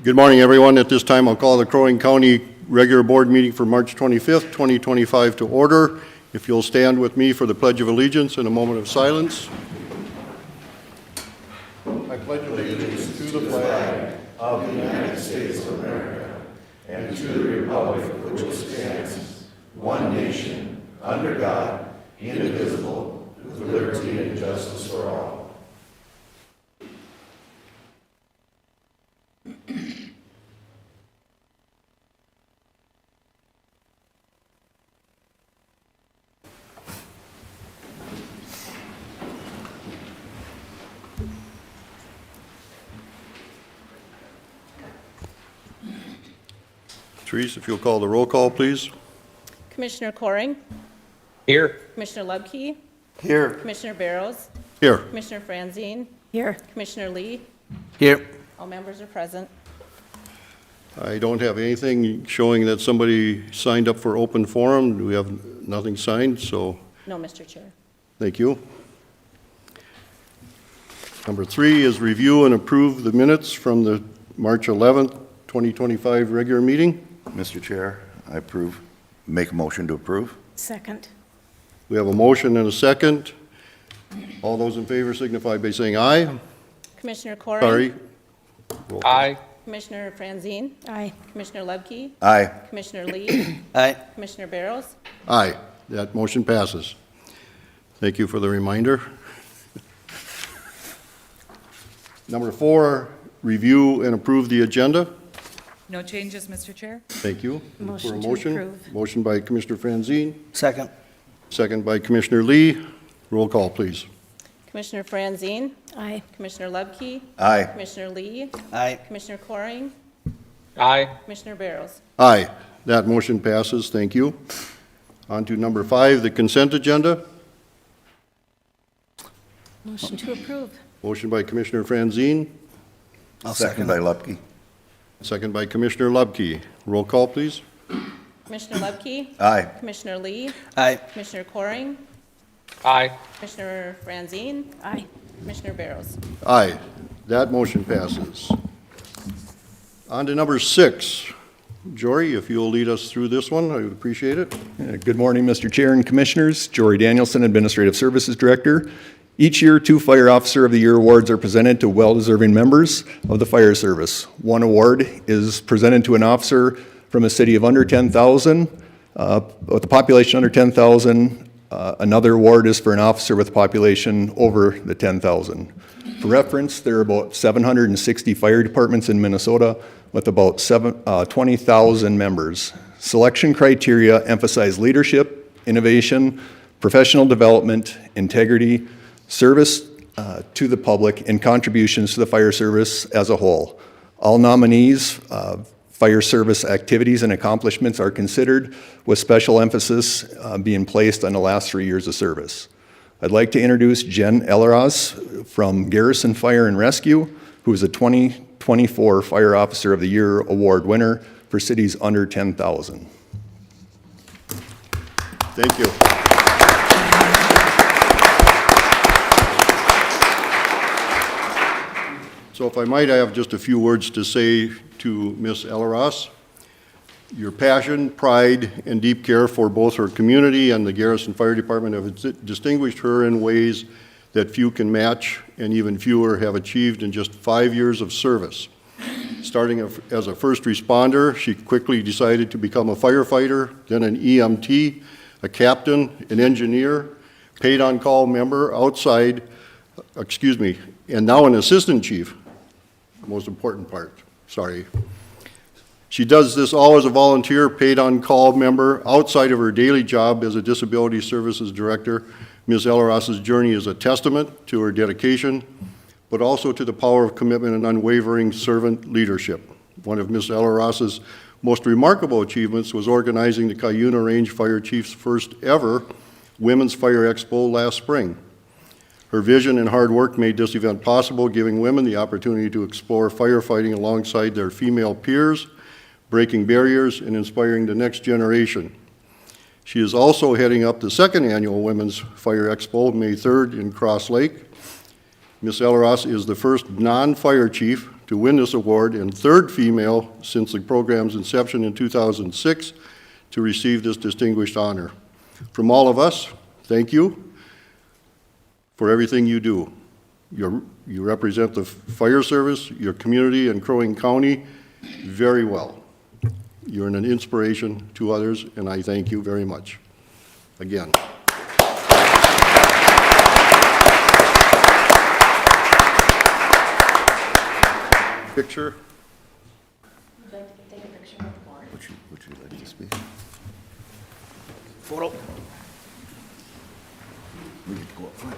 Good morning, everyone. At this time, I'll call the Crow Wing County regular board meeting for March 25th, 2025 to order. If you'll stand with me for the Pledge of Allegiance and a moment of silence. I pledge allegiance to the flag of the United States of America and to the republic for which it stands, one nation, under God, indivisible, with liberty and justice for all. Therese, if you'll call the roll call, please. Commissioner Coring, Here. Commissioner Lubke, Here. Commissioner Barrows, Here. Commissioner Franzine, Here. Commissioner Lee. Here. All members are present. I don't have anything showing that somebody signed up for open forum. We have nothing signed, so No, Mr. Chair. thank you. Number 3 is review and approve the minutes from the March 11th, 2025 regular meeting. Mr. Chair, make a motion to approve. Second. We have a motion and a second. All those in favor signify by saying aye. Commissioner Coring. Sorry. Aye. Commissioner Franzine, Aye. Commissioner Lubke, Aye. Commissioner Lee, Aye. Commissioner Barrows. Aye. That motion passes. Thank you for the reminder. Number 4, review and approve the agenda. No changes, Mr. Chair. Thank you. Motion For a to approve. Motion by Commissioner Franzine, Second. second by Commissioner Lee. Roll call, please. Commissioner Franzine, Aye. Commissioner Lubke, Aye. Commissioner Lee, Aye. Commissioner Coring, Aye. Commissioner Barrows. Aye. That motion passes. Thank you. On to number 5, the consent agenda. Motion to approve. Motion by Commissioner Franzine, I'll Second by Lupke. second by Commissioner Lubke. Roll call, please. Commissioner Lubke, Aye. Commissioner Lee, Aye. Commissioner Coring, Aye. Commissioner Franzine, Aye. Commissioner Barrows. Aye. That motion passes. On to number 6. Jory, if you'll lead us through this one, I would appreciate it. Good morning, Mr. Chair and Commissioners. Jory Danielson, Administrative Services Director. Each year, 2 Fire Officer of the Year awards are presented to well-deserving members of the fire service. One award is presented to an officer from a city of under 10,000, with a population under 10,000. Another award is for an officer with a population over the 10,000. For reference, there are about 760 fire departments in Minnesota with about 20,000 members. Selection criteria emphasize leadership, innovation, professional development, integrity, service to the public, and contributions to the fire service as a whole. All nominees' fire service activities and accomplishments are considered, with special emphasis being placed on the last 3 years of service. I'd like to introduce Jen Elleras from Garrison Fire and Rescue, who is a 2024 Fire Officer of the Year award winner for cities under 10,000. Thank you. So if I might, I have just a few words to say to Ms. Elleras. Your passion, pride, and deep care for both her community and the Garrison Fire Department have distinguished her in ways that few can match, and even fewer have achieved in just 5 years of service. Starting as a first responder, she quickly decided to become a firefighter, then an EMT, a captain, an engineer, paid on-call member outside, and now an assistant chief. Most important part, sorry. She does this all as a volunteer, paid on-call member outside of her daily job as a disability services director. Ms. Elleras' journey is a testament to her dedication, but also to the power of commitment and unwavering servant leadership. One of Ms. Elleras' most remarkable achievements was organizing the Cuyuna Range Fire Chief's first ever Women's Fire Expo last spring. Her vision and hard work made this event possible, giving women the opportunity to explore firefighting alongside their female peers, breaking barriers and inspiring the next generation. She is also heading up the second annual Women's Fire Expo, May 3rd in Cross Lake. Ms. Elleras is the first non-fire chief to win this award and third female since the program's inception in 2006 to receive this distinguished honor. From all of us, thank you for everything you do. You represent the fire service, your community, and Crow Wing County very well. You're an inspiration to others, and I thank you very much. Again. Picture. Would you like to take a picture with the board? Would you like to speak? Photo. We get to go up front.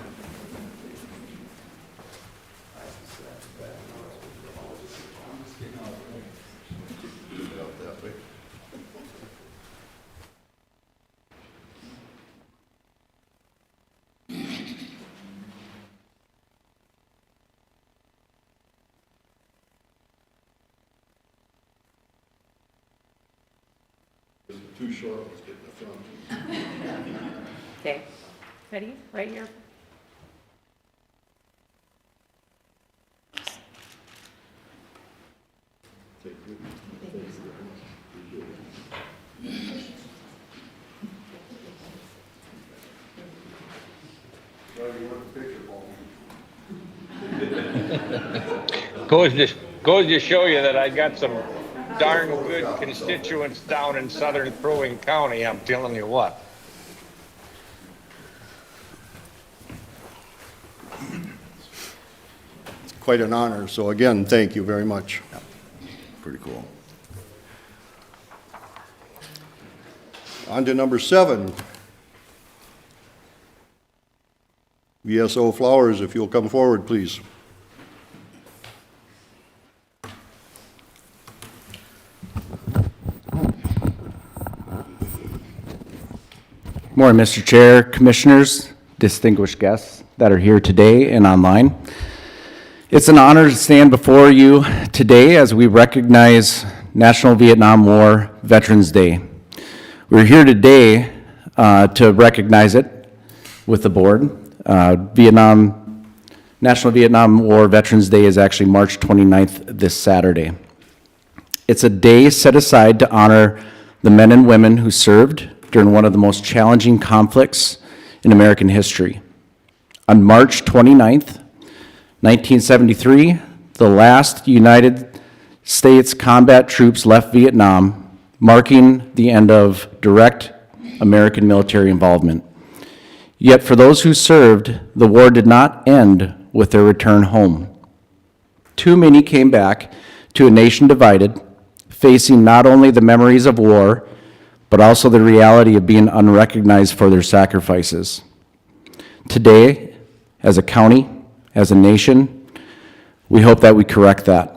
Too short, let's get in the front. Okay. Ready? Right here. Goes to show you that I got some darn good constituents down in southern Crow Wing County, I'm telling you what. Quite an honor, so again, thank you very much. Pretty cool. On to number 7. VSO Flowers, if you'll come forward, please. Morning, Mr. Chair, Commissioners, distinguished guests that are here today and online. It's an honor to stand before you today as we recognize National Vietnam War Veterans Day. We're here today to recognize it with the board. National Vietnam War Veterans Day is actually March 29th this Saturday. It's a day set aside to honor the men and women who served during one of the most challenging conflicts in American history. On March 29th, 1973, the last United States combat troops left Vietnam, marking the end of direct American military involvement. Yet for those who served, the war did not end with their return home. Too many came back to a nation divided, facing not only the memories of war, but also the reality of being unrecognized for their sacrifices. Today, as a county, as a nation, we hope that we correct that.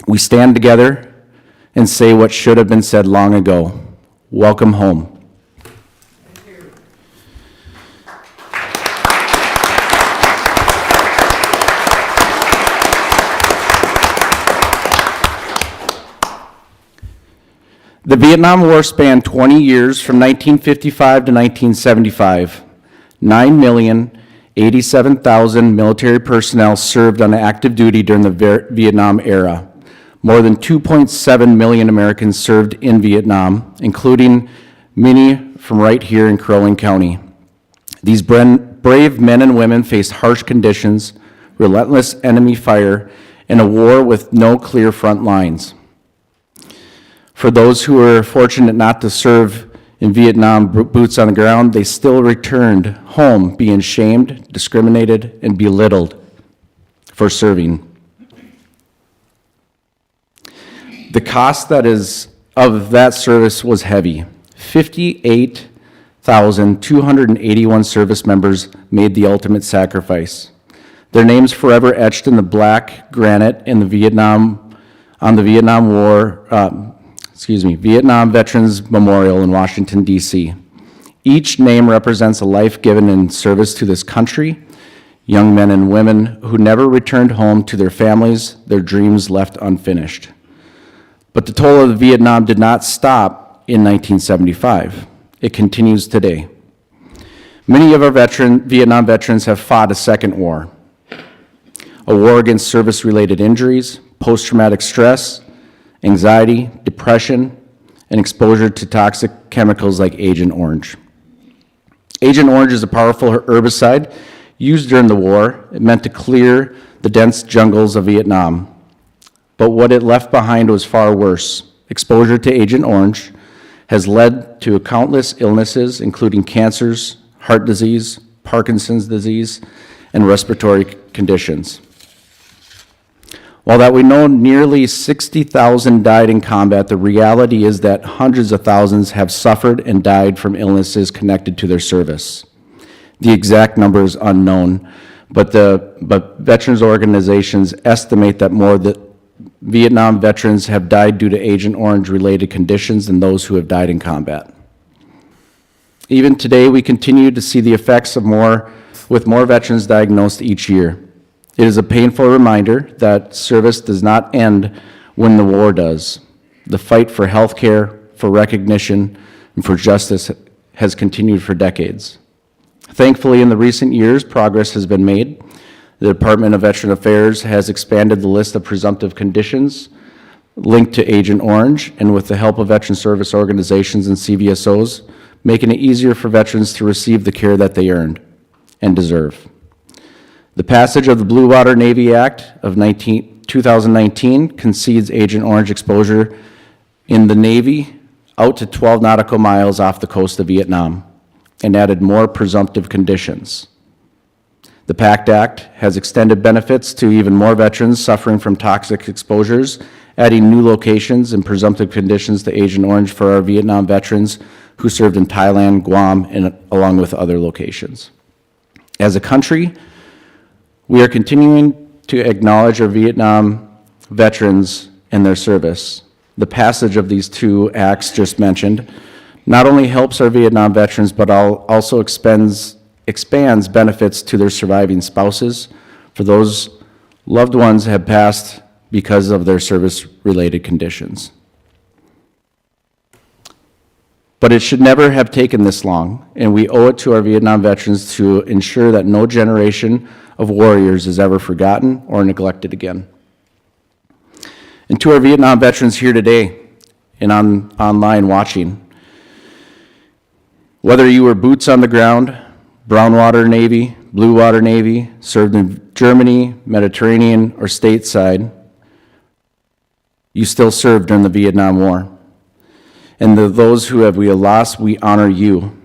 We stand together and say what should have been said long ago. Welcome home. The Vietnam War spanned 20 years from 1955 to 1975. 9,087,000 military personnel served on active duty during the Vietnam era. More than 2.7 million Americans served in Vietnam, including many from right here in Crow Wing County. These brave men and women faced harsh conditions, relentless enemy fire, and a war with no clear front lines. For those who were fortunate not to serve in Vietnam, boots on the ground, they still returned home being shamed, discriminated, and belittled for serving. The cost of that service was heavy. 58,281 service members made the ultimate sacrifice. Their names forever etched in the black granite on the Vietnam Veterans Memorial in Washington, D.C. Each name represents a life given in service to this country, young men and women who never returned home to their families, their dreams left unfinished. But the toll of Vietnam did not stop in 1975. It continues today. Many of our Vietnam veterans have fought a second war, a war against service-related injuries, post-traumatic stress, anxiety, depression, and exposure to toxic chemicals like Agent Orange. Agent Orange is a powerful herbicide used during the war. It meant to clear the dense jungles of Vietnam. But what it left behind was far worse. Exposure to Agent Orange has led to countless illnesses, including cancers, heart disease, Parkinson's disease, and respiratory conditions. While that we know nearly 60,000 died in combat, the reality is that hundreds of thousands have suffered and died from illnesses connected to their service. The exact number is unknown, but veterans organizations estimate that more Vietnam veterans have died due to Agent Orange-related conditions than those who have died in combat. Even today, we continue to see the effects with more veterans diagnosed each year. It is a painful reminder that service does not end when the war does. The fight for health care, for recognition, and for justice has continued for decades. Thankfully, in the recent years, progress has been made. The Department of Veteran Affairs has expanded the list of presumptive conditions linked to Agent Orange, and with the help of veteran service organizations and CVSOs, making it easier for veterans to receive the care that they earned and deserve. The passage of the Blue Water Navy Act of 2019 concedes Agent Orange exposure in the Navy out to 12 nautical miles off the coast of Vietnam and added more presumptive conditions. The PACT Act has extended benefits to even more veterans suffering from toxic exposures, adding new locations and presumptive conditions to Agent Orange for our Vietnam veterans who served in Thailand, Guam, and along with other locations. As a country, we are continuing to acknowledge our Vietnam veterans and their service. The passage of these two acts just mentioned not only helps our Vietnam veterans, but also expands benefits to their surviving spouses for those loved ones have passed because of their service-related conditions. But it should never have taken this long, and we owe it to our Vietnam veterans to ensure that no generation of warriors is ever forgotten or neglected again. And to our Vietnam veterans here today and online watching, whether you were boots on the ground, Brown Water Navy, Blue Water Navy, served in Germany, Mediterranean, or stateside, you still served during the Vietnam War. And those who we lost, we honor you.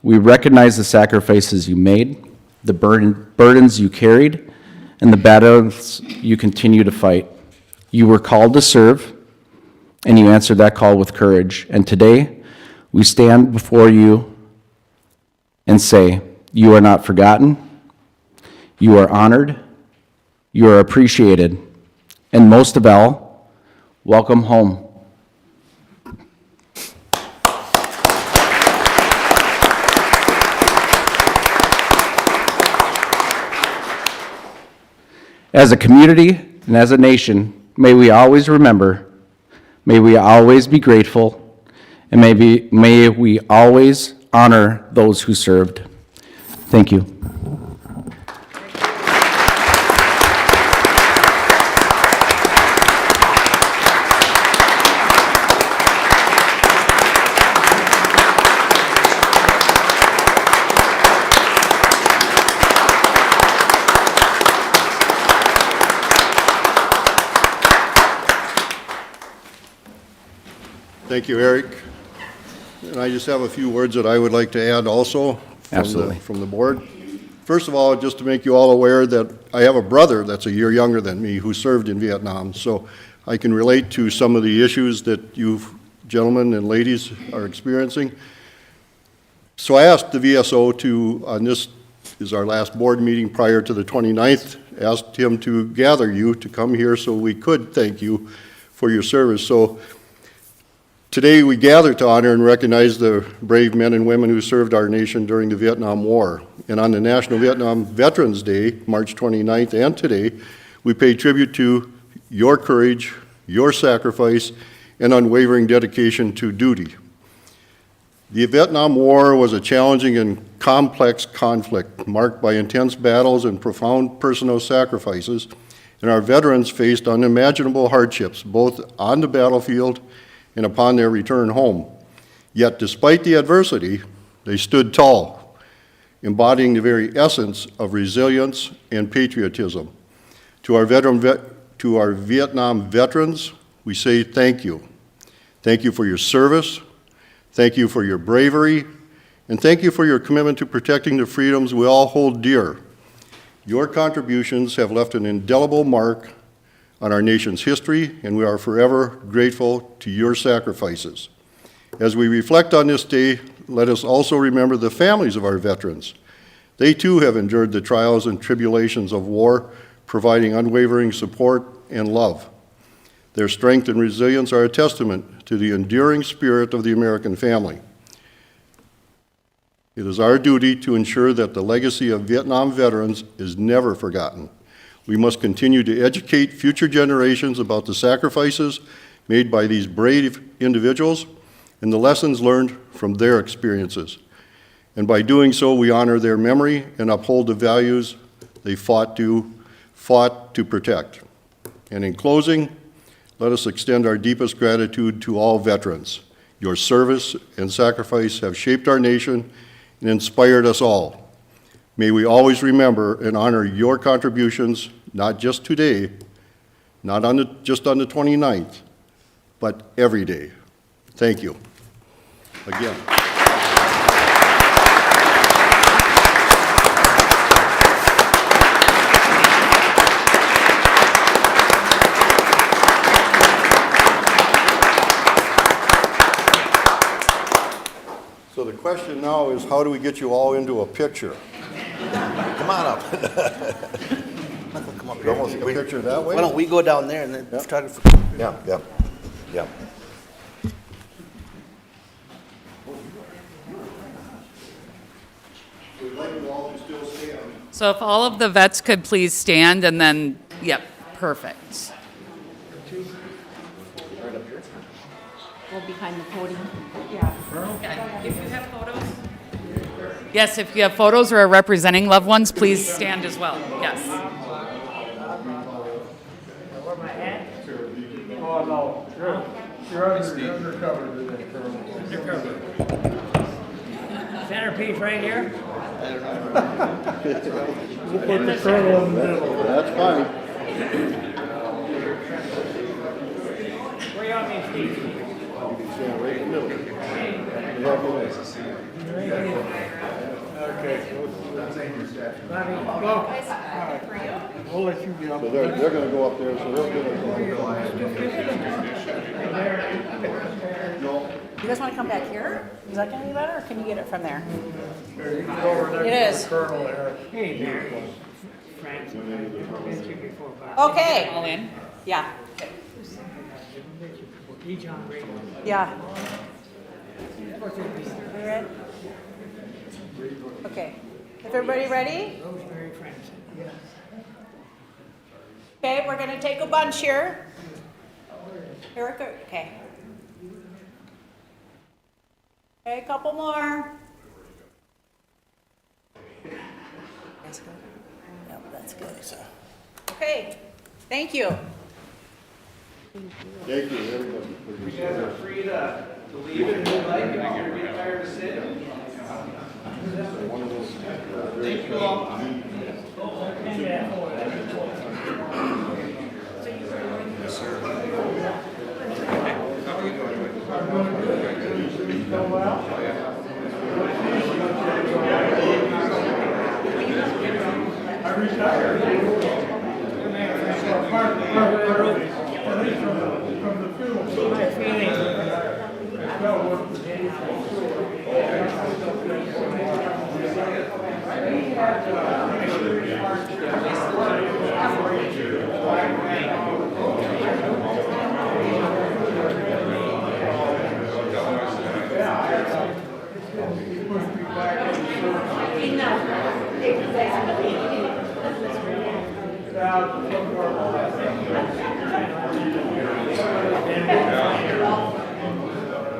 We recognize the sacrifices you made, the burdens you carried, and the battles you continue to fight. You were called to serve, and you answered that call with courage. And today, we stand before you and say, you are not forgotten, you are honored, you are appreciated, and most of all, welcome home. As a community and as a nation, may we always remember, may we always be grateful, and may we always honor those who served. Thank you. Thank you, Eric. And I just have a few words that I would like to add also Absolutely. from the board. First of all, just to make you all aware that I have a brother that's a year younger than me who served in Vietnam, so I can relate to some of the issues that you gentlemen and ladies are experiencing. So I asked the VSO to, on this is our last board meeting prior to the 29th, asked him to gather you to come here so we could thank you for your service. So today we gather to honor and recognize the brave men and women who served our nation during the Vietnam War. And on the National Vietnam Veterans Day, March 29th, and today, we pay tribute to your courage, your sacrifice, and unwavering dedication to duty. The Vietnam War was a challenging and complex conflict marked by intense battles and profound personal sacrifices, and our veterans faced unimaginable hardships, both on the battlefield and upon their return home. Yet despite the adversity, they stood tall, embodying the very essence of resilience and patriotism. To our Vietnam veterans, we say thank you. Thank you for your service, thank you for your bravery, and thank you for your commitment to protecting the freedoms we all hold dear. Your contributions have left an indelible mark on our nation's history, and we are forever grateful to your sacrifices. As we reflect on this day, let us also remember the families of our veterans. They too have endured the trials and tribulations of war, providing unwavering support and love. Their strength and resilience are a testament to the enduring spirit of the American family. It is our duty to ensure that the legacy of Vietnam veterans is never forgotten. We must continue to educate future generations about the sacrifices made by these brave individuals and the lessons learned from their experiences. And by doing so, we honor their memory and uphold the values they fought to protect. And in closing, let us extend our deepest gratitude to all veterans. Your service and sacrifice have shaped our nation and inspired us all. May we always remember and honor your contributions, not just today, not just on the 29th, but every day. Thank you. Again. So the question now is, how do we get you all into a picture? Come on up. Come up You here. almost take a picture that way? Why don't we go down there and then Yep. photographer? Yeah. We'd like you all to still stand. So if all of the vets could please stand and then, yep, perfect. Go behind the podium. If you have photos? Yes, if you have photos or are representing loved ones, please stand as well. Yes. Oh, no, you're undercover today, Colonel. Centerpiece right here? We'll put the colonel in the middle. That's fine. Where you want me to speak? You can stand right in the middle. You have your legs. Okay. Bobby, go. All right. We'll let you go. So they're gonna go up there, so they'll get it. No, You guys want to come back here? Is that going to be better, or can you get it from there? There, you can go over It next is. to the colonel there. Hey, there. Frank, I've met you before, Bob. Okay. All in? Yeah. He's on radio. Yeah. What's it mean? You ready? Okay. Is everybody ready? Rosemary Franklin. Yeah. Okay, we're going to take a bunch here. Erica, okay. Okay, a couple more. That's good. Yep, that's good. Okay, thank you. thank you, everybody. for your service. Free to leave if you like, if you're getting tired of sitting. Thank you all. I retired. At least from the field. My feelings. I felt work for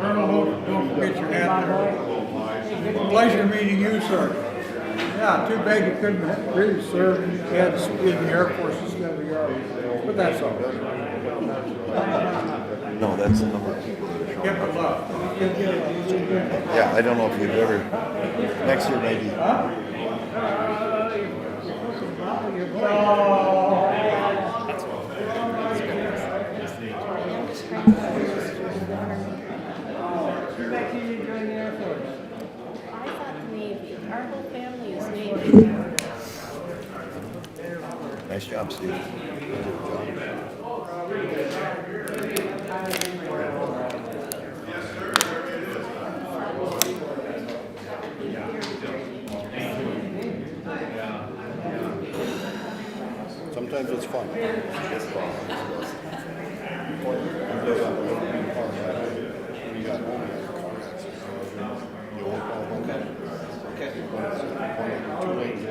Colonel, don't forget your hat there. Pleasure meeting you, sir. Yeah, too bad you couldn't really serve, you had to be in the Air Force instead of the Army, but that's all. No, that's the number of people that are showing Kept up. it up. Yeah, I don't know if you've ever, next year maybe. Back in you join the Air Force. I thought Navy. Our whole family is Navy. Nice job, Steve. Sometimes it's fun. We got home, we had a car accident. The old Paul Bunker. Two lanes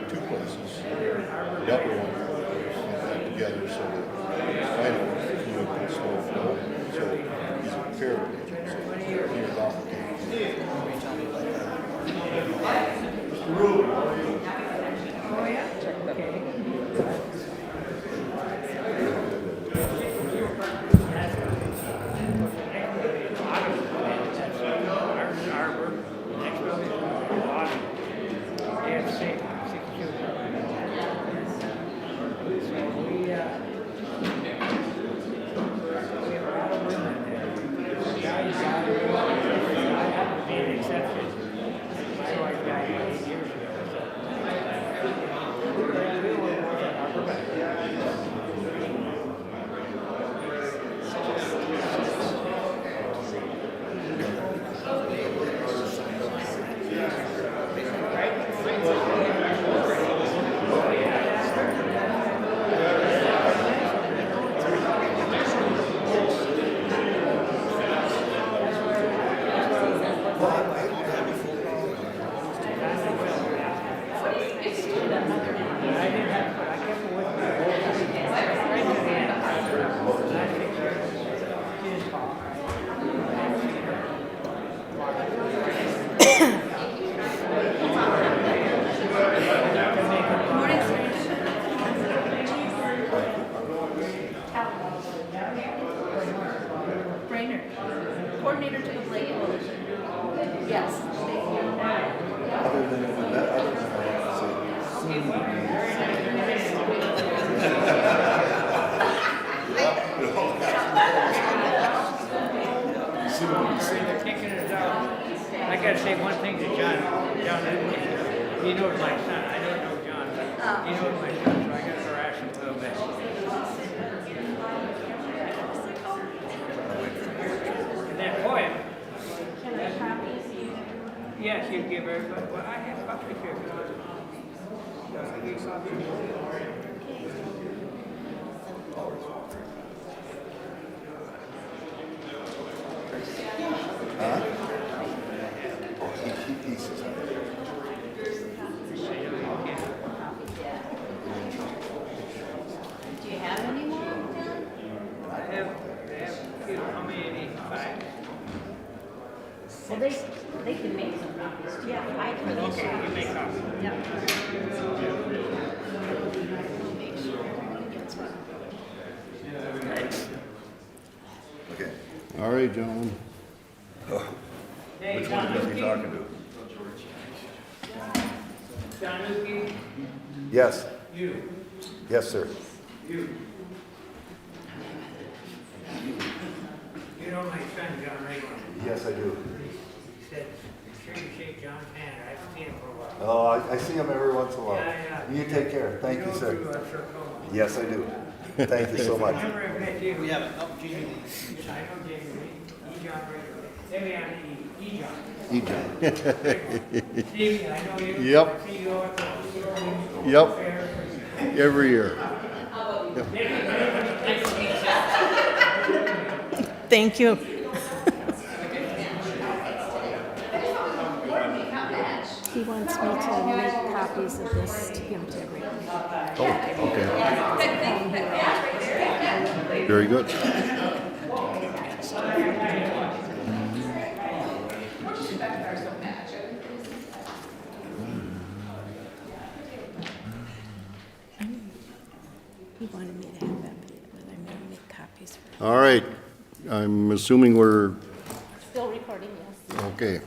two places. The upper one went back together so that finally he would slow flow. So he's a paraplegic, so he was off. Brainerd, coordinator to the Blake Coalition. Yes, thank you. Other than that, other than I Kicking it out. I gotta say one thing to John. John, he knows my son. I don't know John, but he knows my son, so I gotta harass him a little bit. And that poem. Can I copy? Yes, you give everybody. Well, I have copies here. I give copies. Do you have any more, John? I have, how many of these? Five? Well, they can make some copies too. Yeah, I can. Okay, you make copies. Yep. Make sure everyone gets one. Okay. All right, gentlemen. Which one is he talking to? John Lukey, Yes. you. Yes, sir. You. You know my son, John Rayburn. Yes, I do. He said, "Be sure you shake John's hand. I haven't seen him for a while." Oh, I see him every once in a while. Yeah, yeah. You take care. Thank you, know sir. too, I'm sure Como. Yes, I do. Thank you so much. Remember I met you? Yeah, but not Jamie. I know Jamie Lee. E. John Rayburn. Maybe I'm E. John. Ejah. Stevie, I know you. Yep. I see you at the Yep. fair. Every year. Thank you. He wants me to make copies of this to give to everyone. Oh, okay. Very good. He wanted me to have that, but I'm going to make copies for All right, I'm assuming we're, Still recording, yes. okay.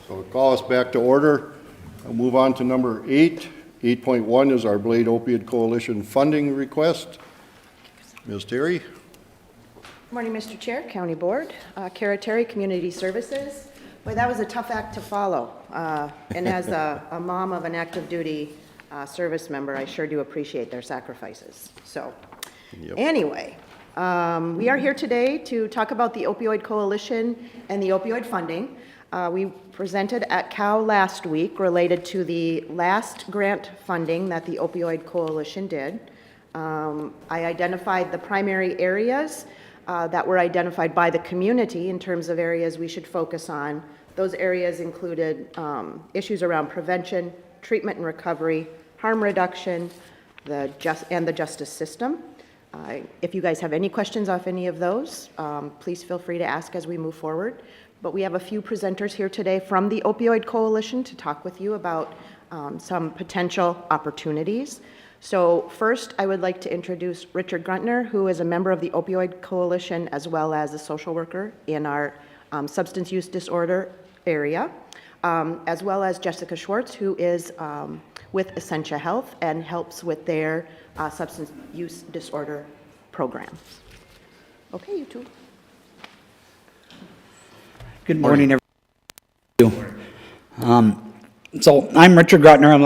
So call us back to order. I'll move on to number 8. 8.1 is our Blade Opioid Coalition funding request. Ms. Terry? Morning, Mr. Chair, County Board. Kara Terry, Community Services. Boy, that was a tough act to follow. And as a mom of an active duty service member, I sure do appreciate their sacrifices. So, anyway, we are here today to talk about the Opioid Coalition and the opioid funding. We presented at COW last week related to the last grant funding that the Opioid Coalition did. I identified the primary areas that were identified by the community in terms of areas we should focus on. Those areas included issues around prevention, treatment and recovery, harm reduction, and the justice system. If you guys have any questions off any of those, please feel free to ask as we move forward. But we have a few presenters here today from the Opioid Coalition to talk with you about some potential opportunities. So first, I would like to introduce Richard Gruntner, who is a member of the Opioid Coalition as well as a social worker in our substance use disorder area, as well as Jessica Schwartz, who is with Essentia Health and helps with their substance use disorder programs. Okay, you two. Good morning, everyone. So I'm Richard Grutner. I'm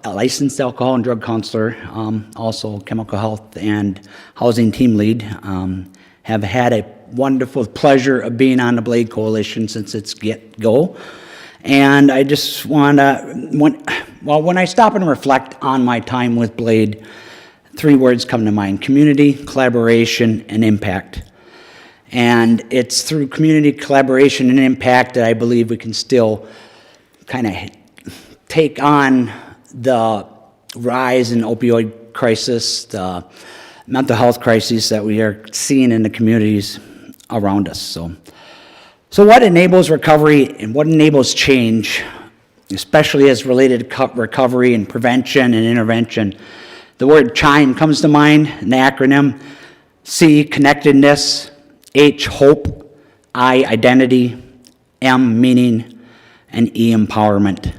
a licensed alcohol and drug counselor, also chemical health and housing team lead. Have had a wonderful pleasure of being on the Blade Coalition since its get-go. And I just want to, when I stop and reflect on my time with Blade, 3 words come to mind: community, collaboration, and impact. And it's through community collaboration and impact that I believe we can still kind of take on the rise in opioid crisis, the mental health crises that we are seeing in the communities around us. So what enables recovery and what enables change, especially as related to recovery and prevention and intervention? The word CHIME comes to mind, an acronym. C, connectedness. H, hope. I, identity. M, meaning. And E, empowerment.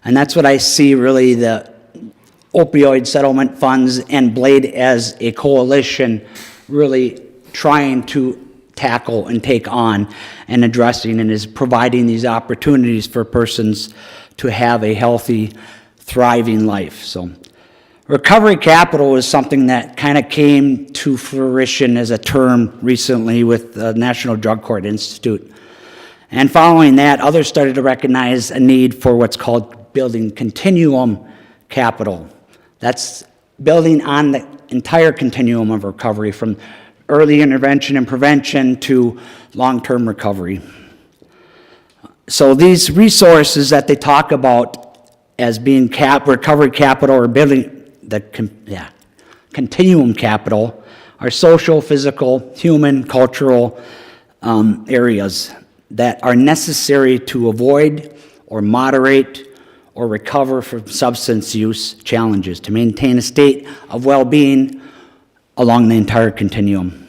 And that's what I see really the opioid settlement funds and Blade as a coalition really trying to tackle and take on and addressing, and is providing these opportunities for persons to have a healthy, thriving life. So recovery capital is something that kind of came to fruition as a term recently with the National Drug Court Institute. And following that, others started to recognize a need for what's called building continuum capital. That's building on the entire continuum of recovery, from early intervention and prevention to long-term recovery. So these resources that they talk about as being recovery capital or building the continuum capital are social, physical, human, cultural areas that are necessary to avoid or moderate or recover from substance use challenges, to maintain a state of well-being along the entire continuum.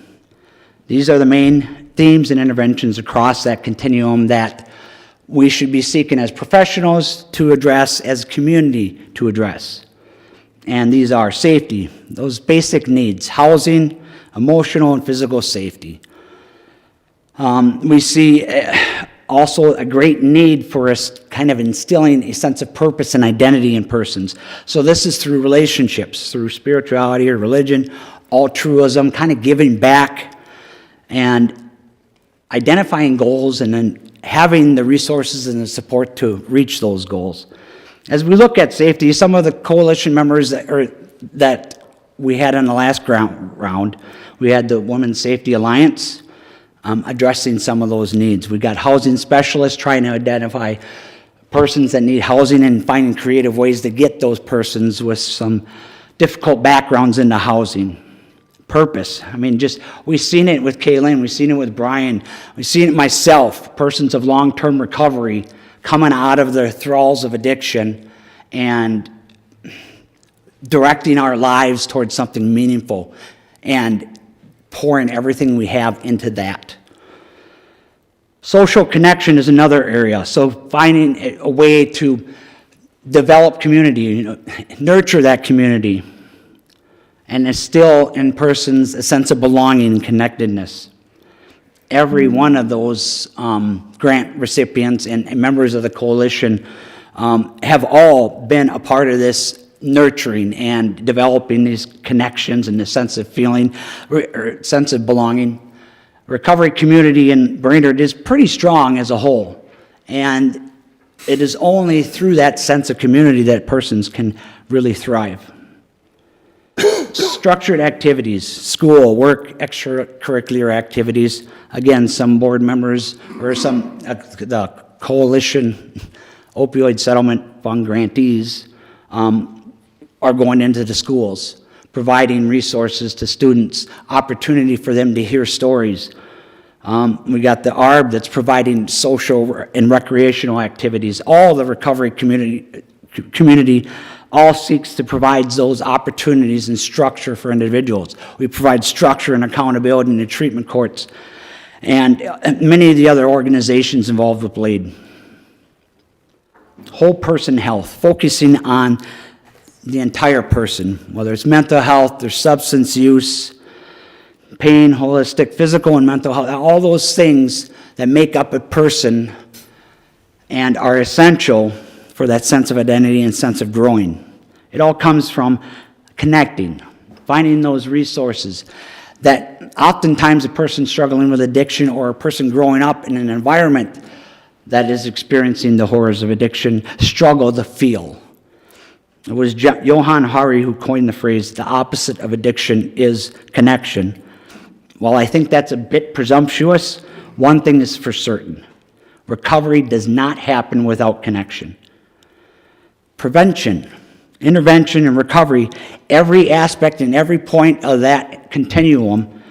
These are the main themes and interventions across that continuum that we should be seeking as professionals to address, as a community to address. And these are safety, those basic needs: housing, emotional and physical safety. We see also a great need for us kind of instilling a sense of purpose and identity in persons. So this is through relationships, through spirituality or religion, altruism, kind of giving back and identifying goals, and then having the resources and the support to reach those goals. As we look at safety, some of the coalition members that we had on the last round, we had the Women's Safety Alliance addressing some of those needs. We got housing specialists trying to identify persons that need housing and finding creative ways to get those persons with some difficult backgrounds into housing. Purpose. I mean, we've seen it with Kaylin, we've seen it with Brian, we've seen it myself, persons of long-term recovery coming out of the thralls of addiction and directing our lives towards something meaningful and pouring everything we have into that. Social connection is another area. So finding a way to develop community, nurture that community, and instill in persons a sense of belonging and connectedness. Every one of those grant recipients and members of the coalition have all been a part of this nurturing and developing these connections and the sense of feeling, or sense of belonging. Recovery community in Brainerd is pretty strong as a whole, and it is only through that sense of community that persons can really thrive. Structured activities, school, work, extracurricular activities. Again, some board members or some the coalition opioid settlement fund grantees are going into the schools, providing resources to students, opportunity for them to hear stories. We got the ARB that's providing social and recreational activities. All the recovery community all seeks to provide those opportunities and structure for individuals. We provide structure and accountability in the treatment courts and many of the other organizations involved with BLADE. Whole person health, focusing on the entire person, whether it's mental health or substance use, pain, holistic, physical and mental health, all those things that make up a person and are essential for that sense of identity and sense of growing. It all comes from connecting, finding those resources that oftentimes a person struggling with addiction or a person growing up in an environment that is experiencing the horrors of addiction struggle to feel. It was Johann Hari who coined the phrase, the opposite of addiction is connection. While I think that's a bit presumptuous, one thing is for certain. Recovery does not happen without connection. Prevention, intervention, and recovery, every aspect and every point of that continuum,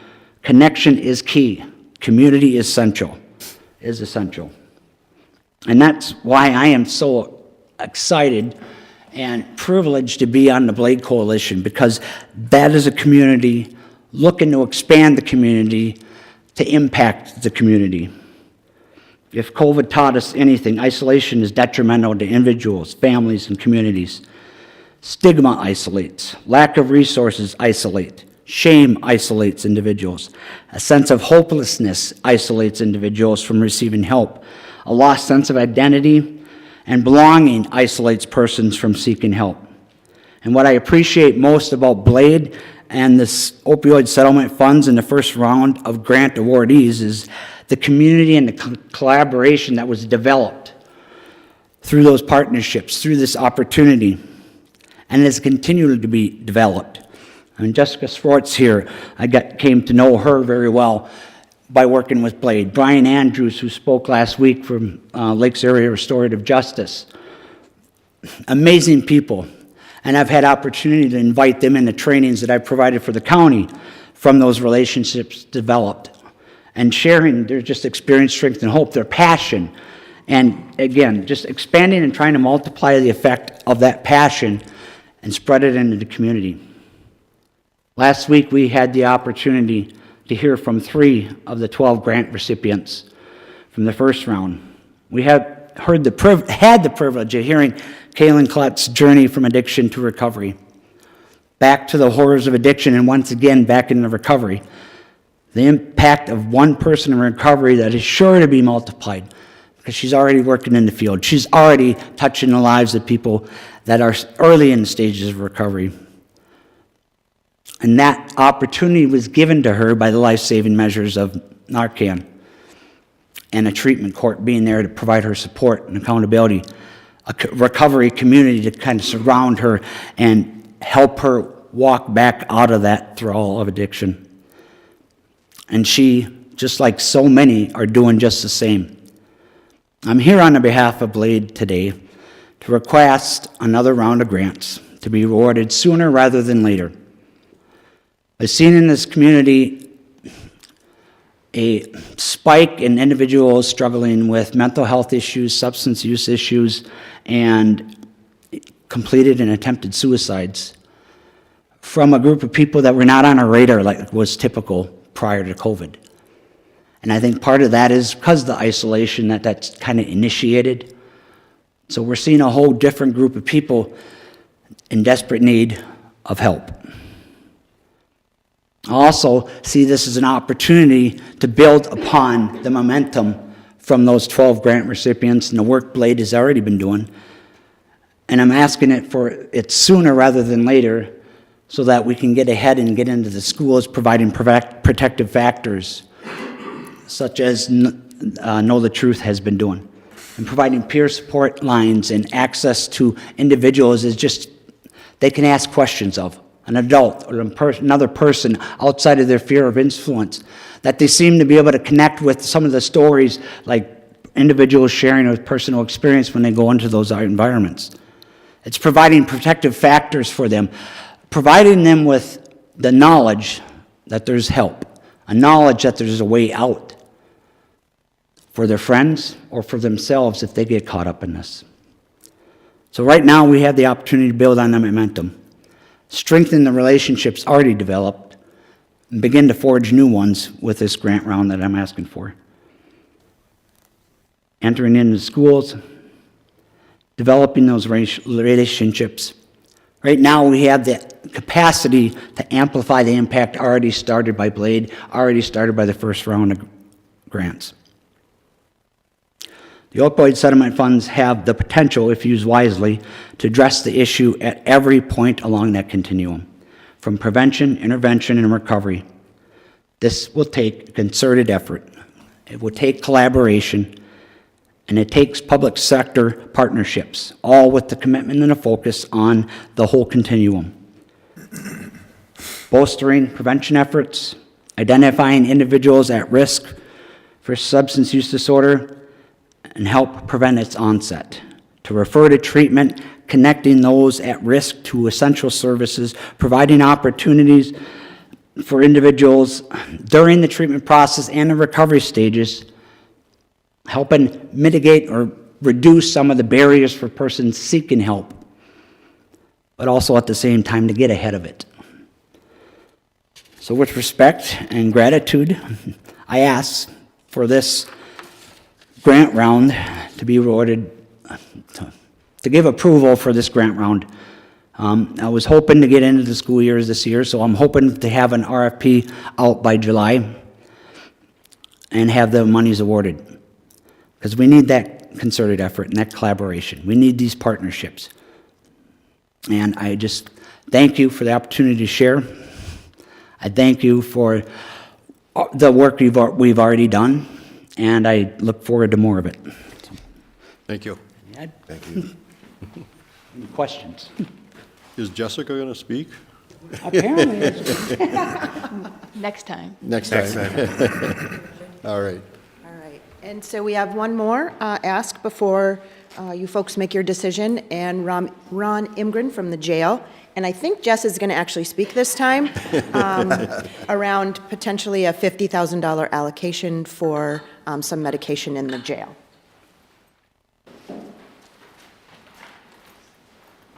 connection is key. Community is essential. And that's why I am so excited and privileged to be on the BLADE Coalition, because that is a community looking to expand the community to impact the community. If COVID taught us anything, isolation is detrimental to individuals, families, and communities. Stigma isolates. Lack of resources isolate. Shame isolates individuals. A sense of hopelessness isolates individuals from receiving help. A lost sense of identity and belonging isolates persons from seeking help. And what I appreciate most about BLADE and this opioid settlement funds in the first round of grant awardees is the community and the collaboration that was developed through those partnerships, through this opportunity, and has continued to be developed. I mean, Jessica Swartz here, came to know her very well by working with BLADE. Brian Andrews, who spoke last week from Lakes Area Restorative Justice. Amazing people. And I've had opportunity to invite them into trainings that I've provided for the county from those relationships developed. And sharing their just experience, strength, and hope, their passion. And again, just expanding and trying to multiply the effect of that passion and spread it into the community. Last week we had the opportunity to hear from 3 of the 12 grant recipients from the first round. We had the privilege of hearing Kaylin Klett's journey from addiction to recovery, back to the horrors of addiction, and once again back into recovery. The impact of one person in recovery that is sure to be multiplied, because she's already working in the field. She's already touching the lives of people that are early in the stages of recovery. And that opportunity was given to her by the life-saving measures of Narcan and a treatment court being there to provide her support and accountability, a recovery community to kind of surround her and help her walk back out of that thrall of addiction. And she, just like so many, are doing just the same. I'm here on the behalf of BLADE today to request another round of grants to be awarded sooner rather than later. I've seen in this community a spike in individuals struggling with mental health issues, substance use issues, and completed and attempted suicides. from a group of people that were not on our radar like was typical prior to COVID. And I think part of that is because of the isolation that's kind of initiated. So we're seeing a whole different group of people in desperate need of help. I also see this as an opportunity to build upon the momentum from those 12 grant recipients and the work Blade has already been doing. And I'm asking it sooner rather than later so that we can get ahead and get into the schools providing protective factors such as Know the Truth has been doing. And providing peer support lines and access to individuals is just, they can ask questions of an adult or another person outside of their sphere of influence, that they seem to be able to connect with some of the stories, like individuals sharing with personal experience when they go into those environments. It's providing protective factors for them, providing them with the knowledge that there's help, a knowledge that there's a way out for their friends or for themselves if they get caught up in this. So right now we have the opportunity to build on that momentum, strengthen the relationships already developed, and begin to forge new ones with this grant round that I'm asking for. Entering into schools, developing those relationships. Right now we have the capacity to amplify the impact already started by Blade, already started by the first round of grants. The opioid settlement funds have the potential, if used wisely, to address the issue at every point along that continuum, from prevention, intervention, and recovery. This will take concerted effort. It will take collaboration, and it takes public sector partnerships, all with the commitment and a focus on the whole continuum. Bolstering prevention efforts, identifying individuals at risk for substance use disorder, and help prevent its onset. To refer to treatment, connecting those at risk to essential services, providing opportunities for individuals during the treatment process and the recovery stages, helping mitigate or reduce some of the barriers for persons seeking help, but also at the same time to get ahead of it. So with respect and gratitude, I ask for this grant round to be awarded, to give approval for this grant round. I was hoping to get into the school years this year, so I'm hoping to have an RFP out by July and have the monies awarded. Because we need that concerted effort and that collaboration. We need these partnerships. And I just thank you for the opportunity to share. I thank you for the work we've already done, and I look forward to more of it. Thank you. Thank you. Any questions? Is Jessica going to speak? Apparently. Next time. Next time. All right. All right. And so we have one more ask before you folks make your decision, and Ron Imgren from the jail. And I think Jess is going to actually speak this time around potentially a $50,000 allocation for some medication in the jail.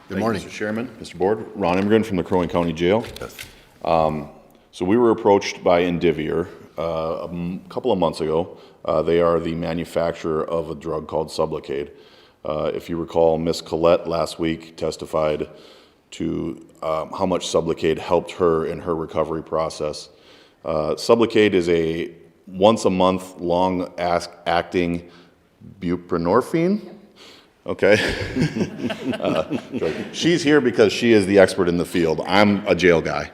Good morning. Mr. Chairman, Mr. Board. Ron Imgren from the Crow Wing County Jail. So we were approached by Indivior a couple of months ago. They are the manufacturer of a drug called Sublocade. If you recall, Ms. Collette last week testified to how much Sublocade helped her in her recovery process. Sublocade is a once-a-month long-acting buprenorphine. Okay. She's here because she is the expert in the field. I'm a jail guy.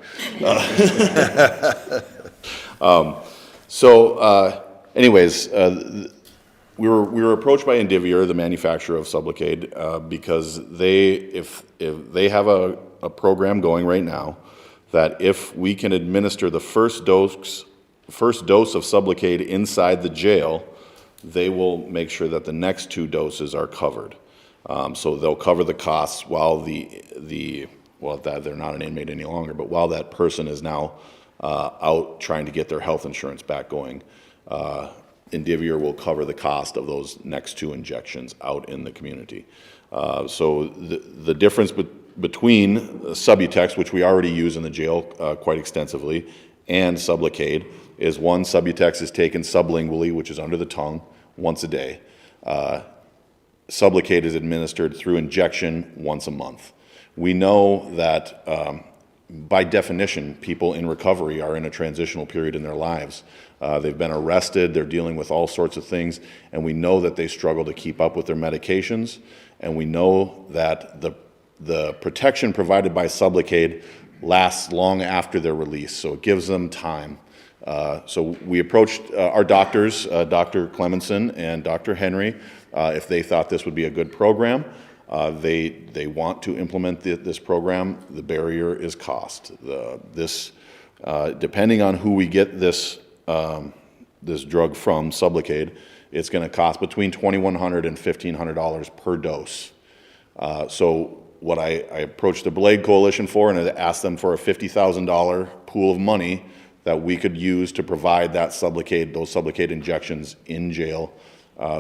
Anyways, we were approached by Indivior, the manufacturer of Sublocade, because if they have a program going right now that if we can administer the first dose of Sublocade inside the jail, they will make sure that the next 2 doses are covered. So they'll cover the costs while they're not an inmate any longer, but while that person is now out trying to get their health insurance back going, Indivior will cover the cost of those next 2 injections out in the community. So the difference between Subutex, which we already use in the jail quite extensively, and Sublocade is one, Subutex is taken sublingually, which is under the tongue, once a day. Sublocade is administered through injection once a month. We know that by definition, people in recovery are in a transitional period in their lives. They've been arrested, they're dealing with all sorts of things, and we know that they struggle to keep up with their medications, and we know that the protection provided by Sublocade lasts long after their release, so it gives them time. So we approached our doctors, Dr. Clemenson and Dr. Henry, if they thought this would be a good program. They want to implement this program. The barrier is cost. Depending on who we get this drug from, Sublocade, it's going to cost between $2,100 and $1,500 per dose. So what I approached the Blade Coalition for, and I asked them for a $50,000 pool of money that we could use to provide that Sublocade, those Sublocade injections in jail,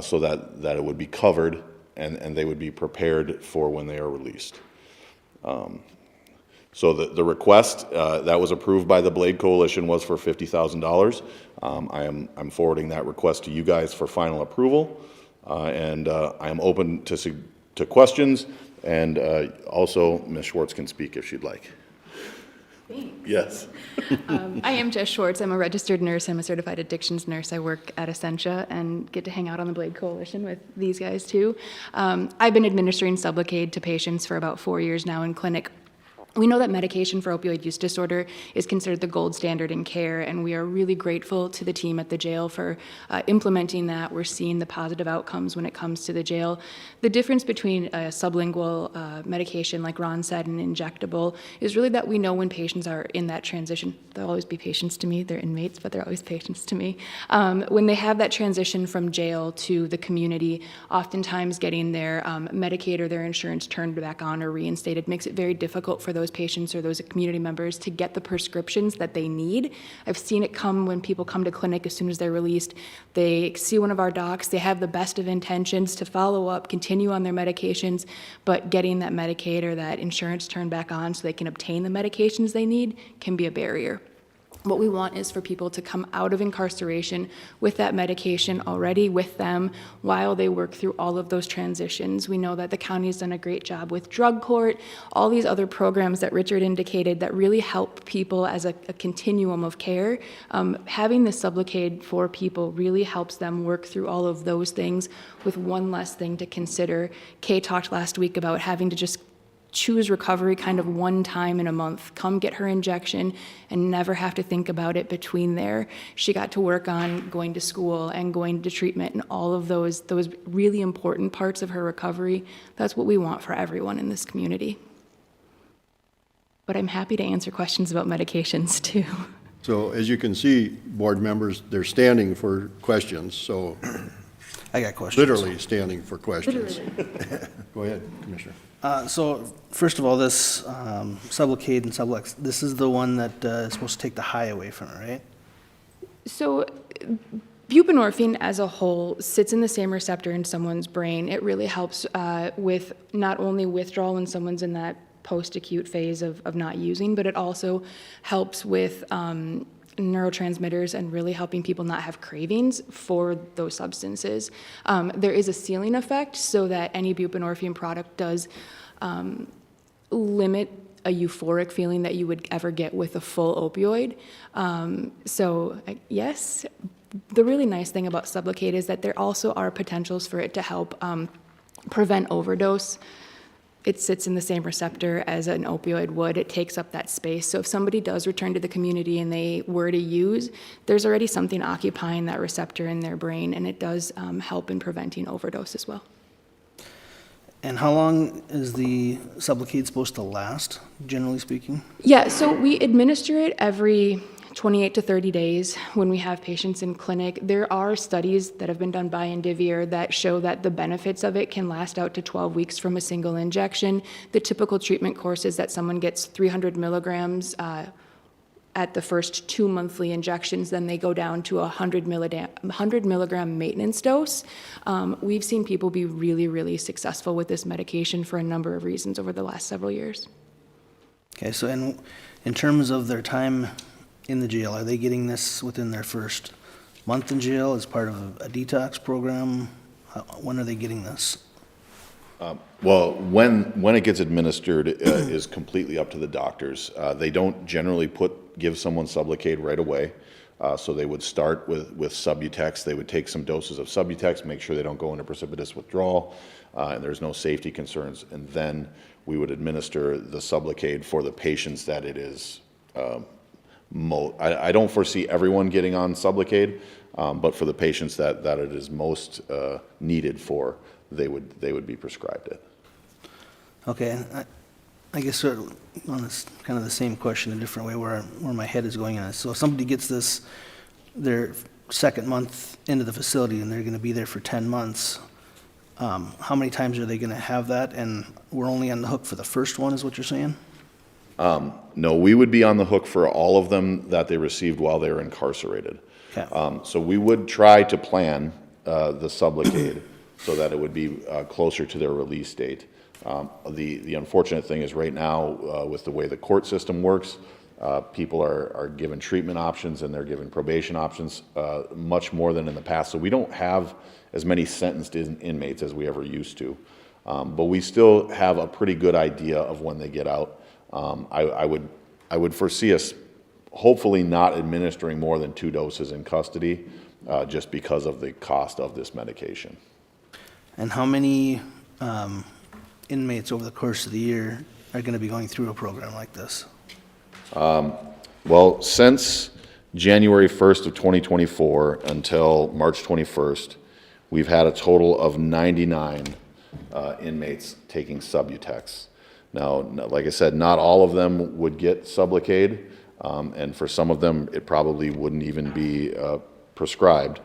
so that it would be covered and they would be prepared for when they are released. So the request that was approved by the Blade Coalition was for $50,000. I'm forwarding that request to you guys for final approval, and I am open to questions, and also Ms. Schwartz can speak if she'd like. Yes. I am Jess Schwartz. I'm a registered nurse. I'm a certified addictions nurse. I work at Essentia and get to hang out on the Blade Coalition with these guys too. I've been administering Sublocade to patients for about 4 years now in clinic. We know that medication for opioid use disorder is considered the gold standard in care, and we are really grateful to the team at the jail for implementing that. We're seeing the positive outcomes when it comes to the jail. The difference between a sublingual medication, like Ron said, and injectable, is really that we know when patients are in that transition. They'll always be patients to me. They're inmates, but they're always patients to me. When they have that transition from jail to the community, oftentimes getting their Medicaid or their insurance turned back on or reinstated makes it very difficult for those patients or those community members to get the prescriptions that they need. I've seen it come when people come to clinic as soon as they're released. They see one of our docs, they have the best of intentions to follow up, continue on their medications, but getting that Medicaid or that insurance turned back on so they can obtain the medications they need can be a barrier. What we want is for people to come out of incarceration with that medication already with them while they work through all of those transitions. We know that the county has done a great job with drug court, all these other programs that Richard indicated that really help people as a continuum of care. Having the Sublocade for people really helps them work through all of those things with one less thing to consider. Kay talked last week about having to just choose recovery kind of one time in a month, come get her injection and never have to think about it between there. She got to work on going to school and going to treatment and all of those really important parts of her recovery. That's what we want for everyone in this community. But I'm happy to answer questions about medications too. So as you can see, board members, they're standing for questions, so. I got questions. Literally standing for questions. Go ahead, Commissioner. So first of all, this Sublocade and Sublex, this is the one that is supposed to take the high away from it, right? So buprenorphine as a whole sits in the same receptor in someone's brain. It really helps with not only withdrawal when someone's in that post-acute phase of not using, but it also helps with neurotransmitters and really helping people not have cravings for those substances. There is a ceiling effect so that any buprenorphine product does limit a euphoric feeling that you would ever get with a full opioid. Yes, the really nice thing about Sublocade is that there also are potentials for it to help prevent overdose. It sits in the same receptor as an opioid would. It takes up that space. So if somebody does return to the community and they were to use, there's already something occupying that receptor in their brain, and it does help in preventing overdose as well. And how long is the Sublocade supposed to last, generally speaking? Yeah, so we administer it every 28 to 30 days when we have patients in clinic. There are studies that have been done by Indivior that show that the benefits of it can last out to 12 weeks from a single injection. The typical treatment course is that someone gets 300 milligrams at the first 2 monthly injections, then they go down to a 100 milligram maintenance dose. We've seen people be really, really successful with this medication for a number of reasons over the last several years. Okay, so in terms of their time in the jail, are they getting this within their first month in jail as part of a detox program? When are they getting this? Well, when it gets administered is completely up to the doctors. They don't generally give someone Sublocade right away. So they would start with Subutex. They would take some doses of Subutex, make sure they don't go into precipitous withdrawal, and there's no safety concerns. And then we would administer the Sublocade for the patients that it is. I don't foresee everyone getting on Sublocade, but for the patients that it is most needed for, they would be prescribed it. Okay, and I guess sort of on this kind of the same question, a different way where my head is going on this. So if somebody gets this, their second month into the facility and they're going to be there for 10 months, how many times are they going to have that? And we're only on the hook for the first one, is what you're saying? No, we would be on the hook for all of them that they received while they were incarcerated. Okay. So we would try to plan the Sublocade so that it would be closer to their release date. The unfortunate thing is right now, with the way the court system works, people are given treatment options and they're given probation options much more than in the past. So we don't have as many sentenced inmates as we ever used to. But we still have a pretty good idea of when they get out. I would foresee us hopefully not administering more than 2 doses in custody, just because of the cost of this medication. And how many inmates over the course of the year are going to be going through a program like this? Well, since January 1st of 2024 until March 21st, we've had a total of 99 inmates taking Subutex. Now, like I said, not all of them would get Sublocade, and for some of them, it probably wouldn't even be prescribed.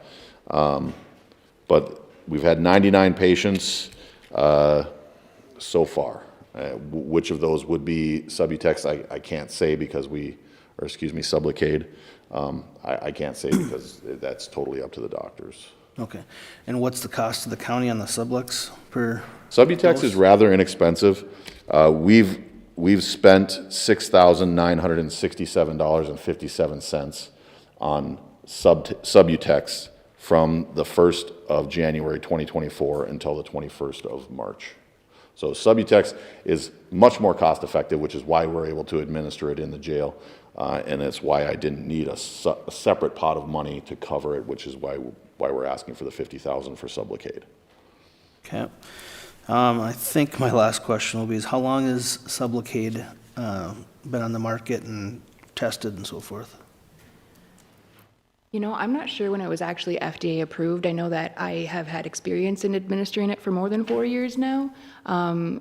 But we've had 99 patients so far. Which of those would be Subutex, I can't say because Sublocade. I can't say because that's totally up to the doctors. Okay. And what's the cost to the county on the Sublux per? Subutex is rather inexpensive. We've spent $6,967.57 on Subutex from the 1st of January 2024 until the 21st of March. So Subutex is much more cost effective, which is why we're able to administer it in the jail. And it's why I didn't need a separate pot of money to cover it, which is why we're asking for the $50,000 for Sublocade. Okay. I think my last question will be is how long has Sublocade been on the market and tested and so forth? You know, I'm not sure when it was actually FDA approved. I know that I have had experience in administering it for more than 4 years now.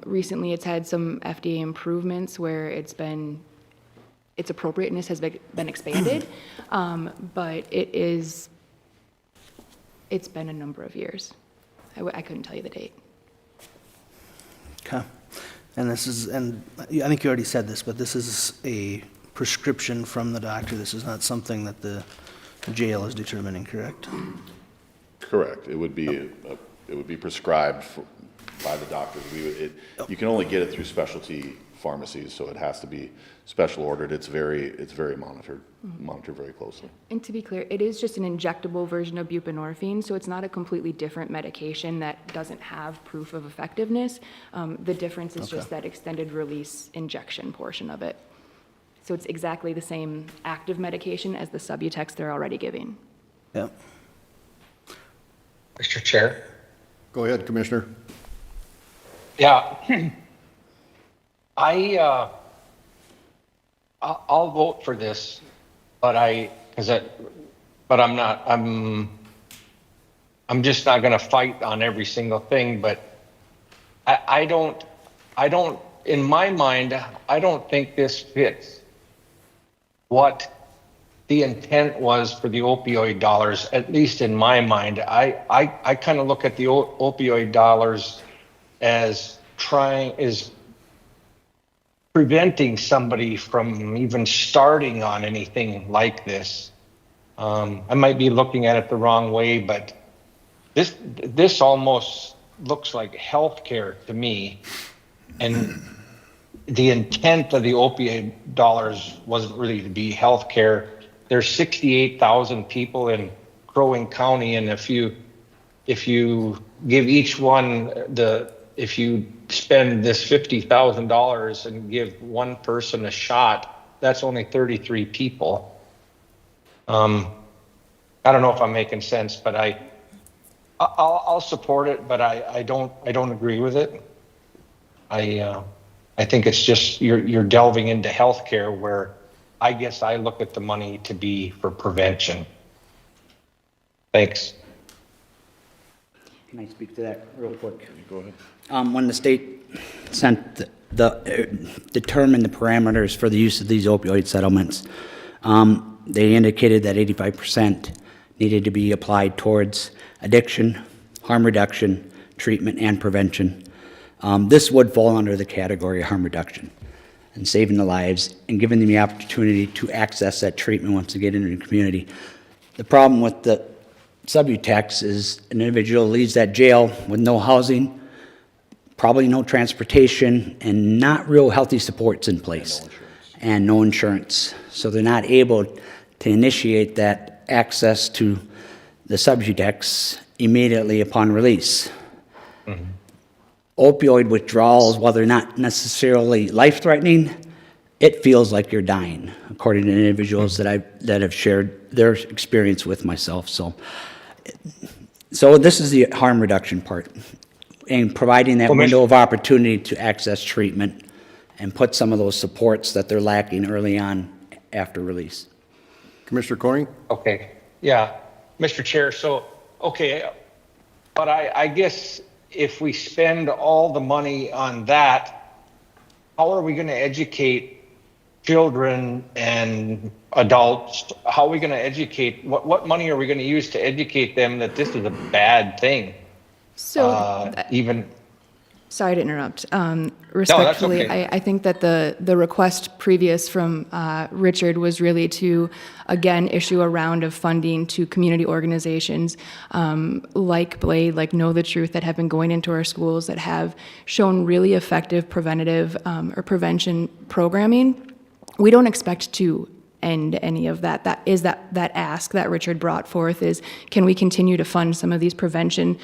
Recently, it's had some FDA improvements where its appropriateness has been expanded, but it's been a number of years. I couldn't tell you the date. Okay. And I think you already said this, but this is a prescription from the doctor. This is not something that the jail is determining, correct? Correct. It would be prescribed by the doctors. You can only get it through specialty pharmacies, so it has to be special ordered. It's very monitored very closely. And to be clear, it is just an injectable version of buprenorphine, so it's not a completely different medication that doesn't have proof of effectiveness. The difference is just that extended release injection portion of it. So it's exactly the same active medication as the Subutex they're already giving. Yep. Mr. Chair? Go ahead, Commissioner. Yeah. I'll vote for this, but I'm just not going to fight on every single thing, but I don't, in my mind, I don't think this fits what the intent was for the opioid dollars, at least in my mind. I kind of look at the opioid dollars as preventing somebody from even starting on anything like this. I might be looking at it the wrong way, but this almost looks like healthcare to me. And the intent of the opioid dollars wasn't really to be healthcare. There's 68,000 people in Crow Wing County, and if you give each one if you spend this $50,000 and give one person a shot, that's only 33 people. I don't know if I'm making sense, but I'll support it, but I don't agree with it. I think it's just you're delving into healthcare where I guess I look at the money to be for prevention. Thanks. Can I speak to that real quick? Go ahead. When the state sent determined the parameters for the use of these opioid settlements, they indicated that 85% needed to be applied towards addiction, harm reduction, treatment, and prevention. This would fall under the category of harm reduction and saving the lives and giving them the opportunity to access that treatment once they get into the community. The problem with the Subutex is an individual leaves that jail with no housing, probably no transportation, and not real healthy supports in place, and no insurance. So they're not able to initiate that access to the Subutex immediately upon release. Mm-hmm. Opioid withdrawals, while they're not necessarily life-threatening, it feels like you're dying, according to individuals that have shared their experience with myself. So this is the harm reduction part, and providing that window of opportunity to access treatment and put some of those supports that they're lacking early on after release. Commissioner Coring? Okay, yeah, Mr. Chair, but I guess if we spend all the money on that, how are we going to educate children and adults? How are we going to educate, what money are we going to use to educate them that this is a bad thing? So sorry to interrupt. Respectfully, okay. I think that the request previous from Richard was really to, again, issue a round of funding to community organizations like Blade, like Know the Truth, that have been going into our schools, that have shown really effective preventative or prevention programming. We don't expect to end any of that. That is that ask that Richard brought forth is, can we continue to fund some of these prevention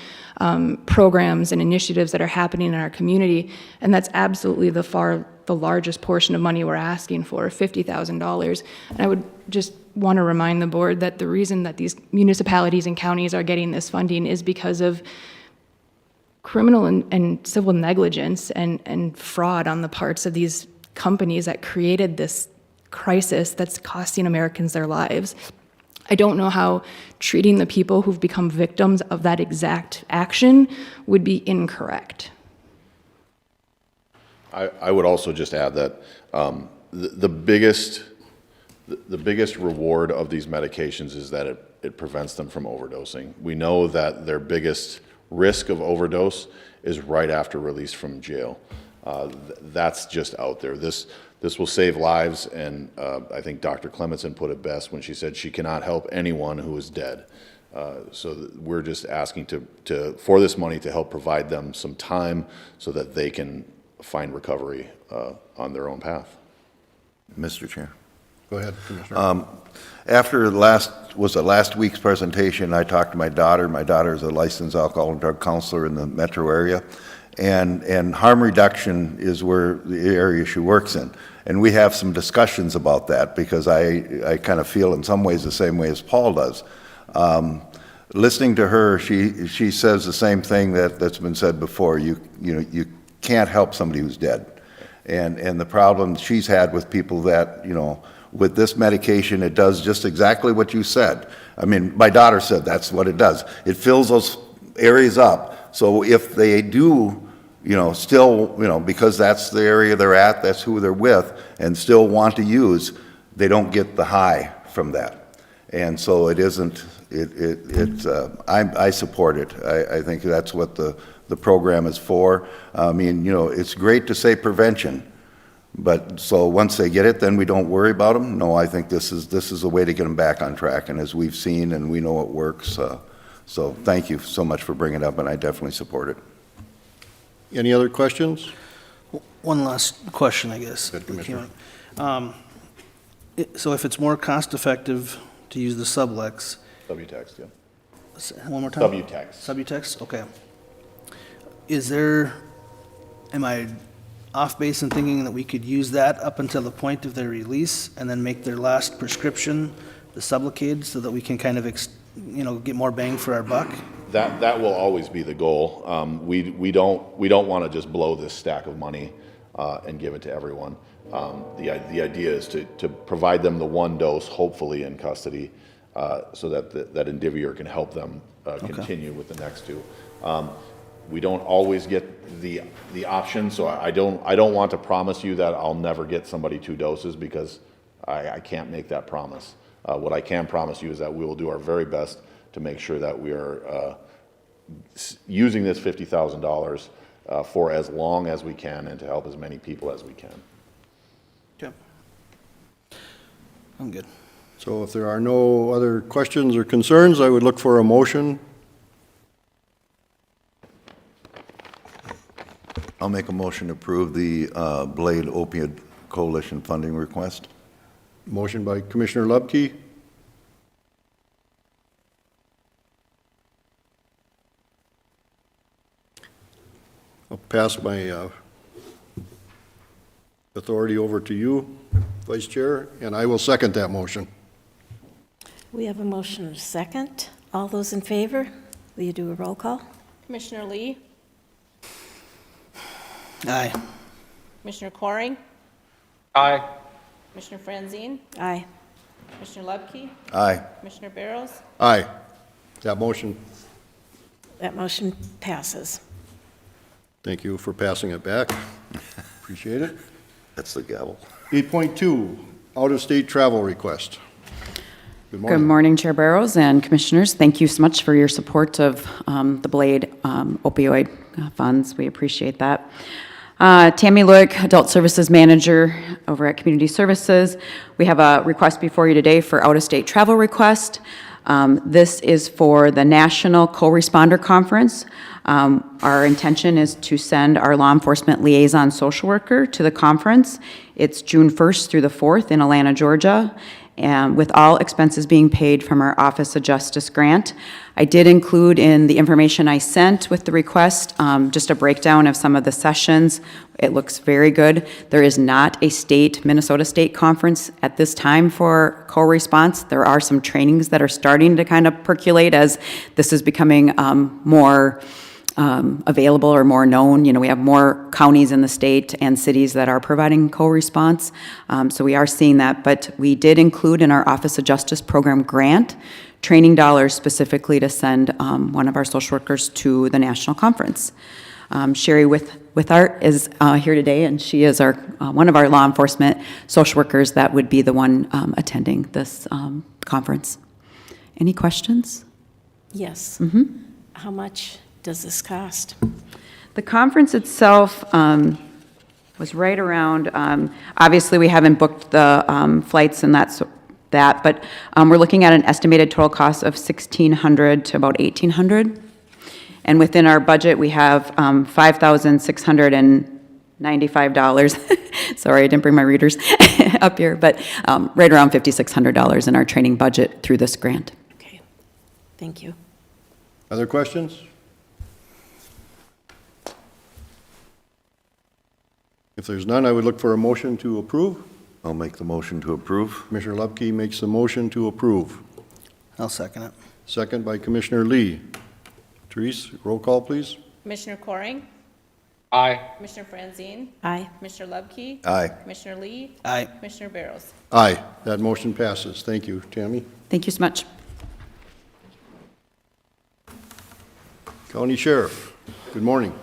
programs and initiatives that are happening in our community? And that's absolutely the largest portion of money we're asking for, $50,000. And I would just want to remind the board that the reason that these municipalities and counties are getting this funding is because of criminal and civil negligence and fraud on the parts of these companies that created this crisis that's costing Americans their lives. I don't know how treating the people who've become victims of that exact action would be incorrect. I would also just add that the biggest reward of these medications is that it prevents them from overdosing. We know that their biggest risk of overdose is right after release from jail. That's just out there. This will save lives, and I think Dr. Clemenson put it best when she said she cannot help anyone who is dead. So we're just asking for this money to help provide them some time so that they can find recovery on their own path. Mr. Chair. Go ahead, Commissioner. After last week's presentation, I talked to my daughter. My daughter is a licensed alcohol and drug counselor in the metro area, and harm reduction is where the area she works in. And we have some discussions about that because I kind of feel in some ways the same way as Paul does. Listening to her, she says the same thing that's been said before. You can't help somebody who's dead. And the problem she's had with people that, with this medication, it does just exactly what you said. I mean, my daughter said that's what it does. It fills those areas up. So if they do, still, because that's the area they're at, that's who they're with, and still want to use, they don't get the high from that. And so it isn't, I support it. I think that's what the program is for. I mean, it's great to say prevention, But, so once they get it, then we don't worry about them? No, I think this is a way to get them back on track, and as we've seen and we know it works, so thank you so much for bringing it up, and I definitely support it. Any other questions? One last question, I guess. Good, Commissioner. So if it's more cost-effective to use the sublex, Subutex, yeah. one more time? Subutex. Subutex, okay. Am I off base in thinking that we could use that up until the point of their release and then make their last prescription the Sublocade so that we can kind of, get more bang for our buck? That will always be the goal. We don't want to just blow this stack of money and give it to everyone. The idea is to provide them the one dose, hopefully in custody, so that Indivior can help them continue with the next two. We don't always get the option, so I don't want to promise you that I'll never get somebody 2 doses, because I can't make that promise. What I can promise you is that we will do our very best to make sure that we are using this $50,000 for as long as we can and to help as many people as we can. Okay. I'm good. So if there are no other questions or concerns, I would look for a motion. I'll make a motion to approve the Blade Opioid Coalition funding request. Motion by Commissioner Lubke. I'll pass my authority over to you, Vice Chair, and I will second that motion. We have a motion and a second. All those in favor, will you do a roll call? Commissioner Lee? Aye. Commissioner Coring? Aye. Commissioner Franzine? Aye. Commissioner Lubke? Aye. Commissioner Barrows? Aye. That motion, That motion passes. thank you for passing it back. Appreciate it. That's the gavel. 8.2, out-of-state travel request. Good Good morning. morning, Chair Barrows and Commissioners. Thank you so much for your support of the Blade opioid funds. We appreciate that. Tammy Luick, Adult Services Manager over at Community Services. We have a request before you today for out-of-state travel request. This is for the National Co-Responder Conference. Our intention is to send our law enforcement liaison social worker to the conference. It's June 1st through the 4th in Atlanta, Georgia, and with all expenses being paid from our Office of Justice grant. I did include in the information I sent with the request just a breakdown of some of the sessions. It looks very good. There is not a Minnesota State conference at this time for co-response. There are some trainings that are starting to kind of percolate as this is becoming more available or more known. We have more counties in the state and cities that are providing co-response. So we are seeing that, but we did include in our Office of Justice program grant training dollars specifically to send one of our social workers to the national conference. Sherry Withart is here today, and she is our one of our law enforcement social workers that would be the one attending this conference. Any questions? Yes. How much does this cost? The conference itself was right around, obviously we haven't booked the flights and that, but we're looking at an estimated total cost of $1,600 to about $1,800. And within our budget, we have $5,695. Sorry, I didn't bring my readers up here, but right around $5,600 in our training budget through this grant. Okay, thank you. Other questions? If there's none, I would look for a motion to approve. I'll make the motion to approve. Commissioner Lubke makes the motion to approve. I'll second it. Second by Commissioner Lee. Therese, roll call, please. Commissioner Coring? Aye. Commissioner Franzine? Aye. Commissioner Lubke? Aye. Commissioner Lee? Aye. Commissioner Barrows? Aye. That motion passes. Thank you, Tammy. Thank you so much. County Sheriff, good morning.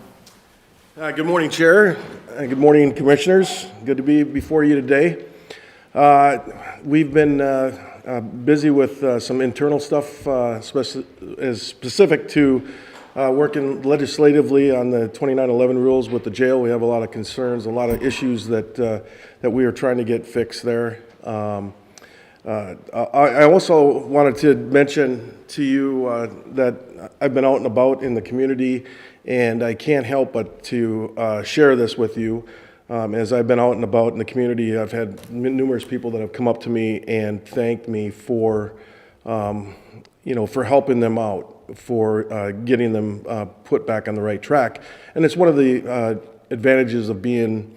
Good morning, Chair. Good morning, Commissioners. Good to be before you today. We've been busy with some internal stuff specific to working legislatively on the 2911 rules with the jail. We have a lot of concerns, a lot of issues that we are trying to get fixed there. I also wanted to mention to you that I've been out and about in the community, and I can't help but to share this with you. As I've been out and about in the community, I've had numerous people that have come up to me and thanked me for, for helping them out, for getting them put back on the right track. And it's one of the advantages of being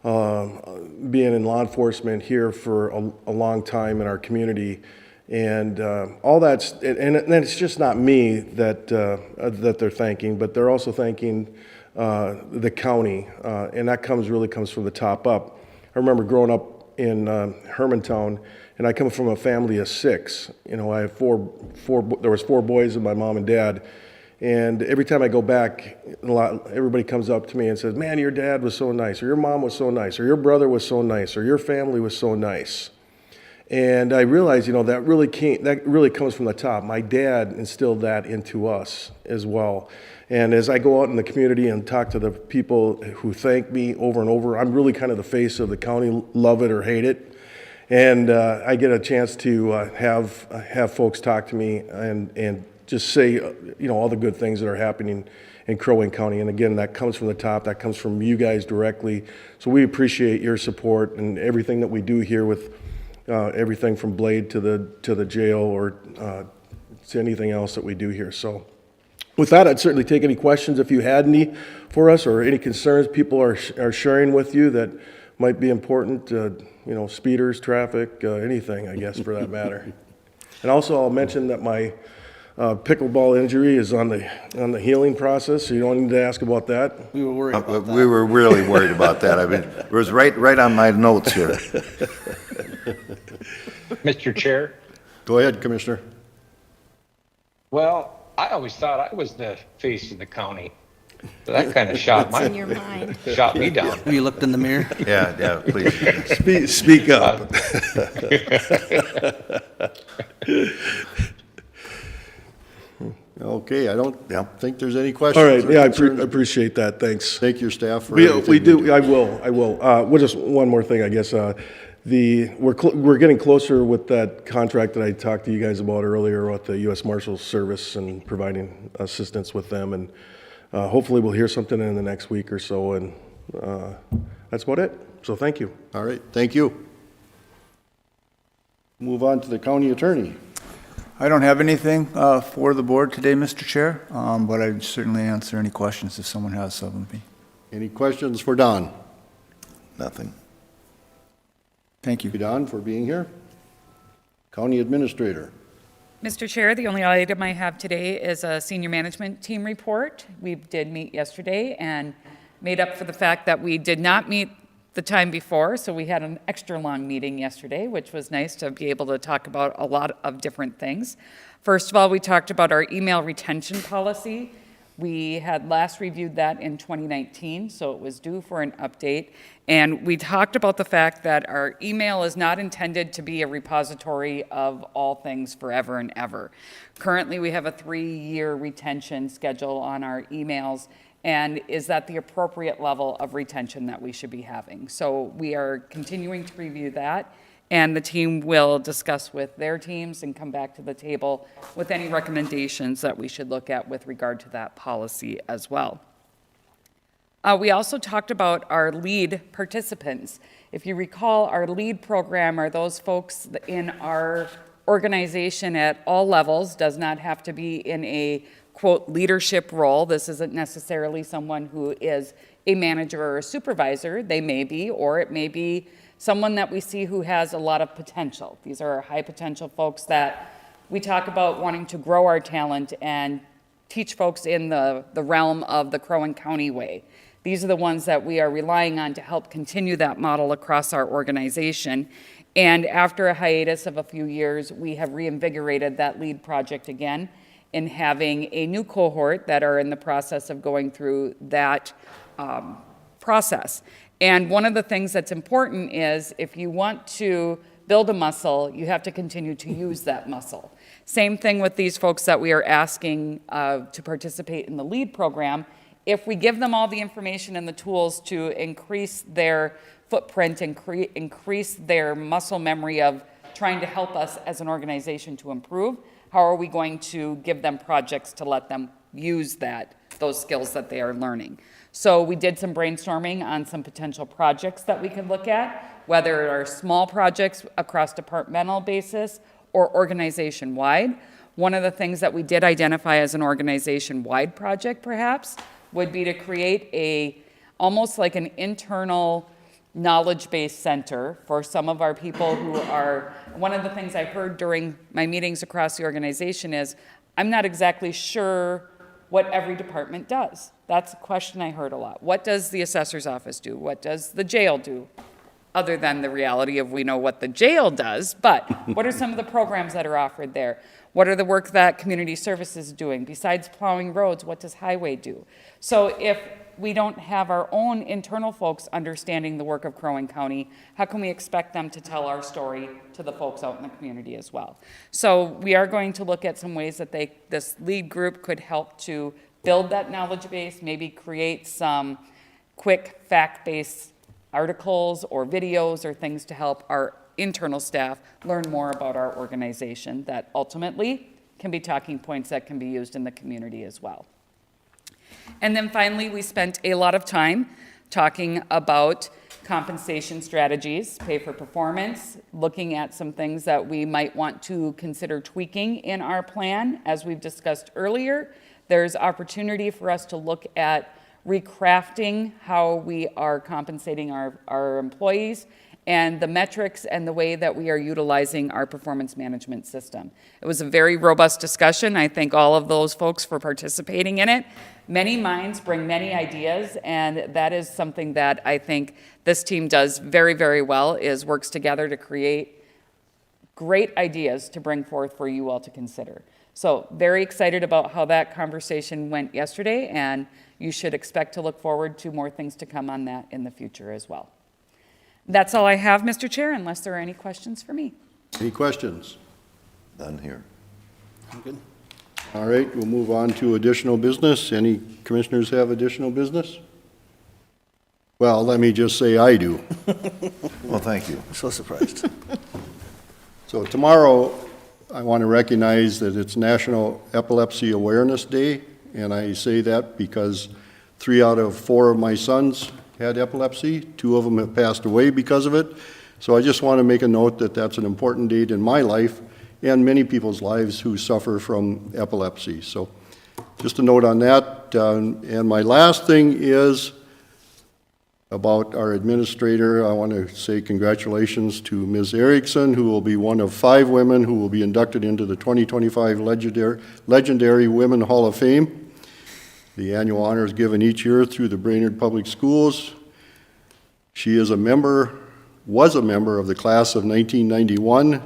in law enforcement here for a long time in our community. And all that's, and it's just not me that they're thanking, but they're also thanking the county, and that really comes from the top up. I remember growing up in Hermantown, and I come from a family of 6. I have there was 4 boys and my mom and dad. And every time I go back, everybody comes up to me and says, "Man, your dad was so nice," or "Your mom was so nice," or "Your brother was so nice," or "Your family was so nice." And I realized, that really comes from the top. My dad instilled that into us as well. And as I go out in the community and talk to the people who thank me over and over, I'm really kind of the face of the county, love it or hate it. And I get a chance to have folks talk to me and just say, all the good things that are happening in Crow Wing County. And again, that comes from the top. That comes from you guys directly. So we appreciate your support and everything that we do here with everything from Blade to the jail or to anything else that we do here. So with that, I'd certainly take any questions if you had any for us or any concerns people are sharing with you that might be important, speeders, traffic, anything, I guess, for that matter. And also, I'll mention that my pickleball injury is on the healing process, so you don't need to ask about that. We were worried about that. We were really worried about that. It was right on my notes here. Mr. Chair? Go ahead, Commissioner. Well, I always thought I was the face of the county. So that kind of shot What's in your mind? shot me down. Have you looked in the mirror? Yeah, please. Speak up. Okay, I don't Yeah. think there's any questions. All right, or yeah, I concerns. appreciate that, thanks. Thank your staff for We everything do, you I will. Well, just one more thing, I guess. We're getting closer with that contract that I talked to you guys about earlier with the U.S. Marshals Service and providing assistance with them. And hopefully we'll hear something in the next week or so. And that's about it. So thank you. All right, thank you. Move on to the county attorney. I don't have anything for the board today, Mr. Chair, but I'd certainly answer any questions if someone has some of me. Any questions for Don? Nothing. Thank you. Thank you, Don, for being here. County administrator. Mr. Chair, the only item I have today is a senior management team report. We did meet yesterday and made up for the fact that we did not meet the time before, so we had an extra long meeting yesterday, which was nice to be able to talk about a lot of different things. First of all, we talked about our email retention policy. We had last reviewed that in 2019, so it was due for an update. And we talked about the fact that our email is not intended to be a repository of all things forever and ever. Currently, we have a 3-year retention schedule on our emails, and is that the appropriate level of retention that we should be having? So we are continuing to review that, and the team will discuss with their teams and come back to the table with any recommendations that we should look at with regard to that policy as well. We also talked about our lead participants. If you recall, our lead program are those folks in our organization at all levels, does not have to be in a quote, leadership role. This isn't necessarily someone who is a manager or a supervisor. They may be, or it may be someone that we see who has a lot of potential. These are high potential folks that we talk about wanting to grow our talent and teach folks in the realm of the Crow Wing County way. These are the ones that we are relying on to help continue that model across our organization. And after a hiatus of a few years, we have reinvigorated that lead project again, in having a new cohort that are in the process of going through that process. And one of the things that's important is if you want to build a muscle, you have to continue to use that muscle. Same thing with these folks that we are asking to participate in the LEAD program. If we give them all the information and the tools to increase their footprint and increase their muscle memory of trying to help us as an organization to improve, how are we going to give them projects to let them use those skills that they are learning? So we did some brainstorming on some potential projects that we could look at, whether it are small projects across departmental basis or organization-wide. One of the things that we did identify as an organization-wide project, perhaps, would be to create almost like an internal knowledge-based center for some of our people who are, one of the things I heard during my meetings across the organization is, I'm not exactly sure what every department does. That's a question I heard a lot. What does the assessor's office do? What does the jail do? Other than the reality of we know what the jail does, but what are some of the programs that are offered there? What are the work that community services is doing? Besides plowing roads, what does highway do? So if we don't have our own internal folks understanding the work of Crow Wing County, how can we expect them to tell our story to the folks out in the community as well? So we are going to look at some ways that this LEAD group could help to build that knowledge base, maybe create some quick fact-based articles or videos or things to help our internal staff learn more about our organization that ultimately can be talking points that can be used in the community as well. And then finally, we spent a lot of time talking about compensation strategies, pay for performance, looking at some things that we might want to consider tweaking in our plan. As we've discussed earlier, there's opportunity for us to look at recrafting how we are compensating our employees and the metrics and the way that we are utilizing our performance management system. It was a very robust discussion. I thank all of those folks for participating in it. Many minds bring many ideas, and that is something that I think this team does very, very well, is works together to create great ideas to bring forth for you all to consider. So very excited about how that conversation went yesterday, and you should expect to look forward to more things to come on that in the future as well. That's all I have, Mr. Chair, unless there are any questions for me. Any questions? None here. I'm good. All right, we'll move on to additional business. Any commissioners have additional business? Well, let me just say I do. Well, thank you. I'm so surprised. So tomorrow, I want to recognize that it's National Epilepsy Awareness Day, and I say that because 3 out of 4 of my sons had epilepsy. 2 of them have passed away because of it. So I just want to make a note that that's an important date in my life and many people's lives who suffer from epilepsy. So just a note on that. And my last thing is about our administrator. I want to say congratulations to Ms. Erickson, who will be one of 5 women who will be inducted into the 2025 Legendary Women Hall of Fame. The annual honor is given each year through the Brainerd Public Schools. She is was a member of the class of 1991.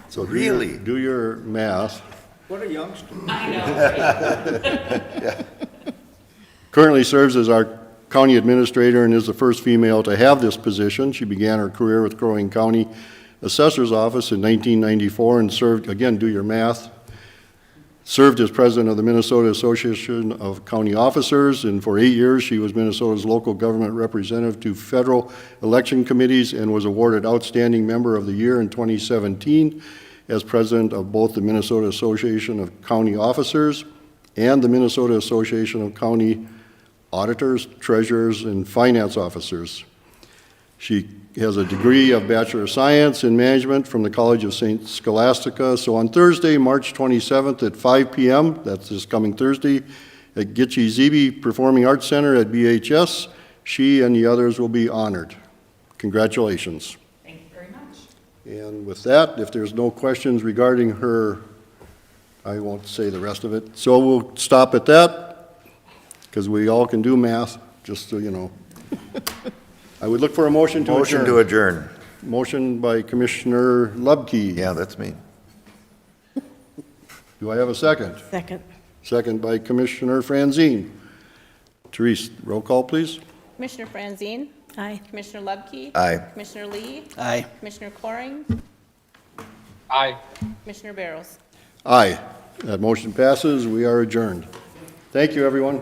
So Really? do your math. What a youngster. I know. Yeah. Currently serves as our county administrator and is the first female to have this position. She began her career with Crow Wing County Assessor's Office in 1994 and served, again, do your math, served as president of the Minnesota Association of County Officers, and for 8 years she was Minnesota's local government representative to federal election committees and was awarded Outstanding Member of the Year in 2017 as president of both the Minnesota Association of County Officers and the Minnesota Association of County Auditors, Treasurers, and Finance Officers. She has a degree of Bachelor of Science in Management from the College of St. Scholastica. So on Thursday, March 27th at 5 p.m., that's this coming Thursday, at Gitche Zeebe Performing Arts Center at BHS, she and the others will be honored. Congratulations. Thank you very much. And with that, if there's no questions regarding her, I won't say the rest of it. So we'll stop at that, because we all can do math, just so you know. I would look for a motion to adjourn. Motion to adjourn. Motion by Commissioner Lubke. Yeah, that's me. Do I have a second? Second. Second by Commissioner Franzine. Therese, roll call, please. Commissioner Franzine? Aye. Commissioner Lubke. Aye. Commissioner Lee. Aye. Commissioner Coring. Aye. Commissioner Barrows. Aye. That motion passes. We are adjourned. Thank you, everyone.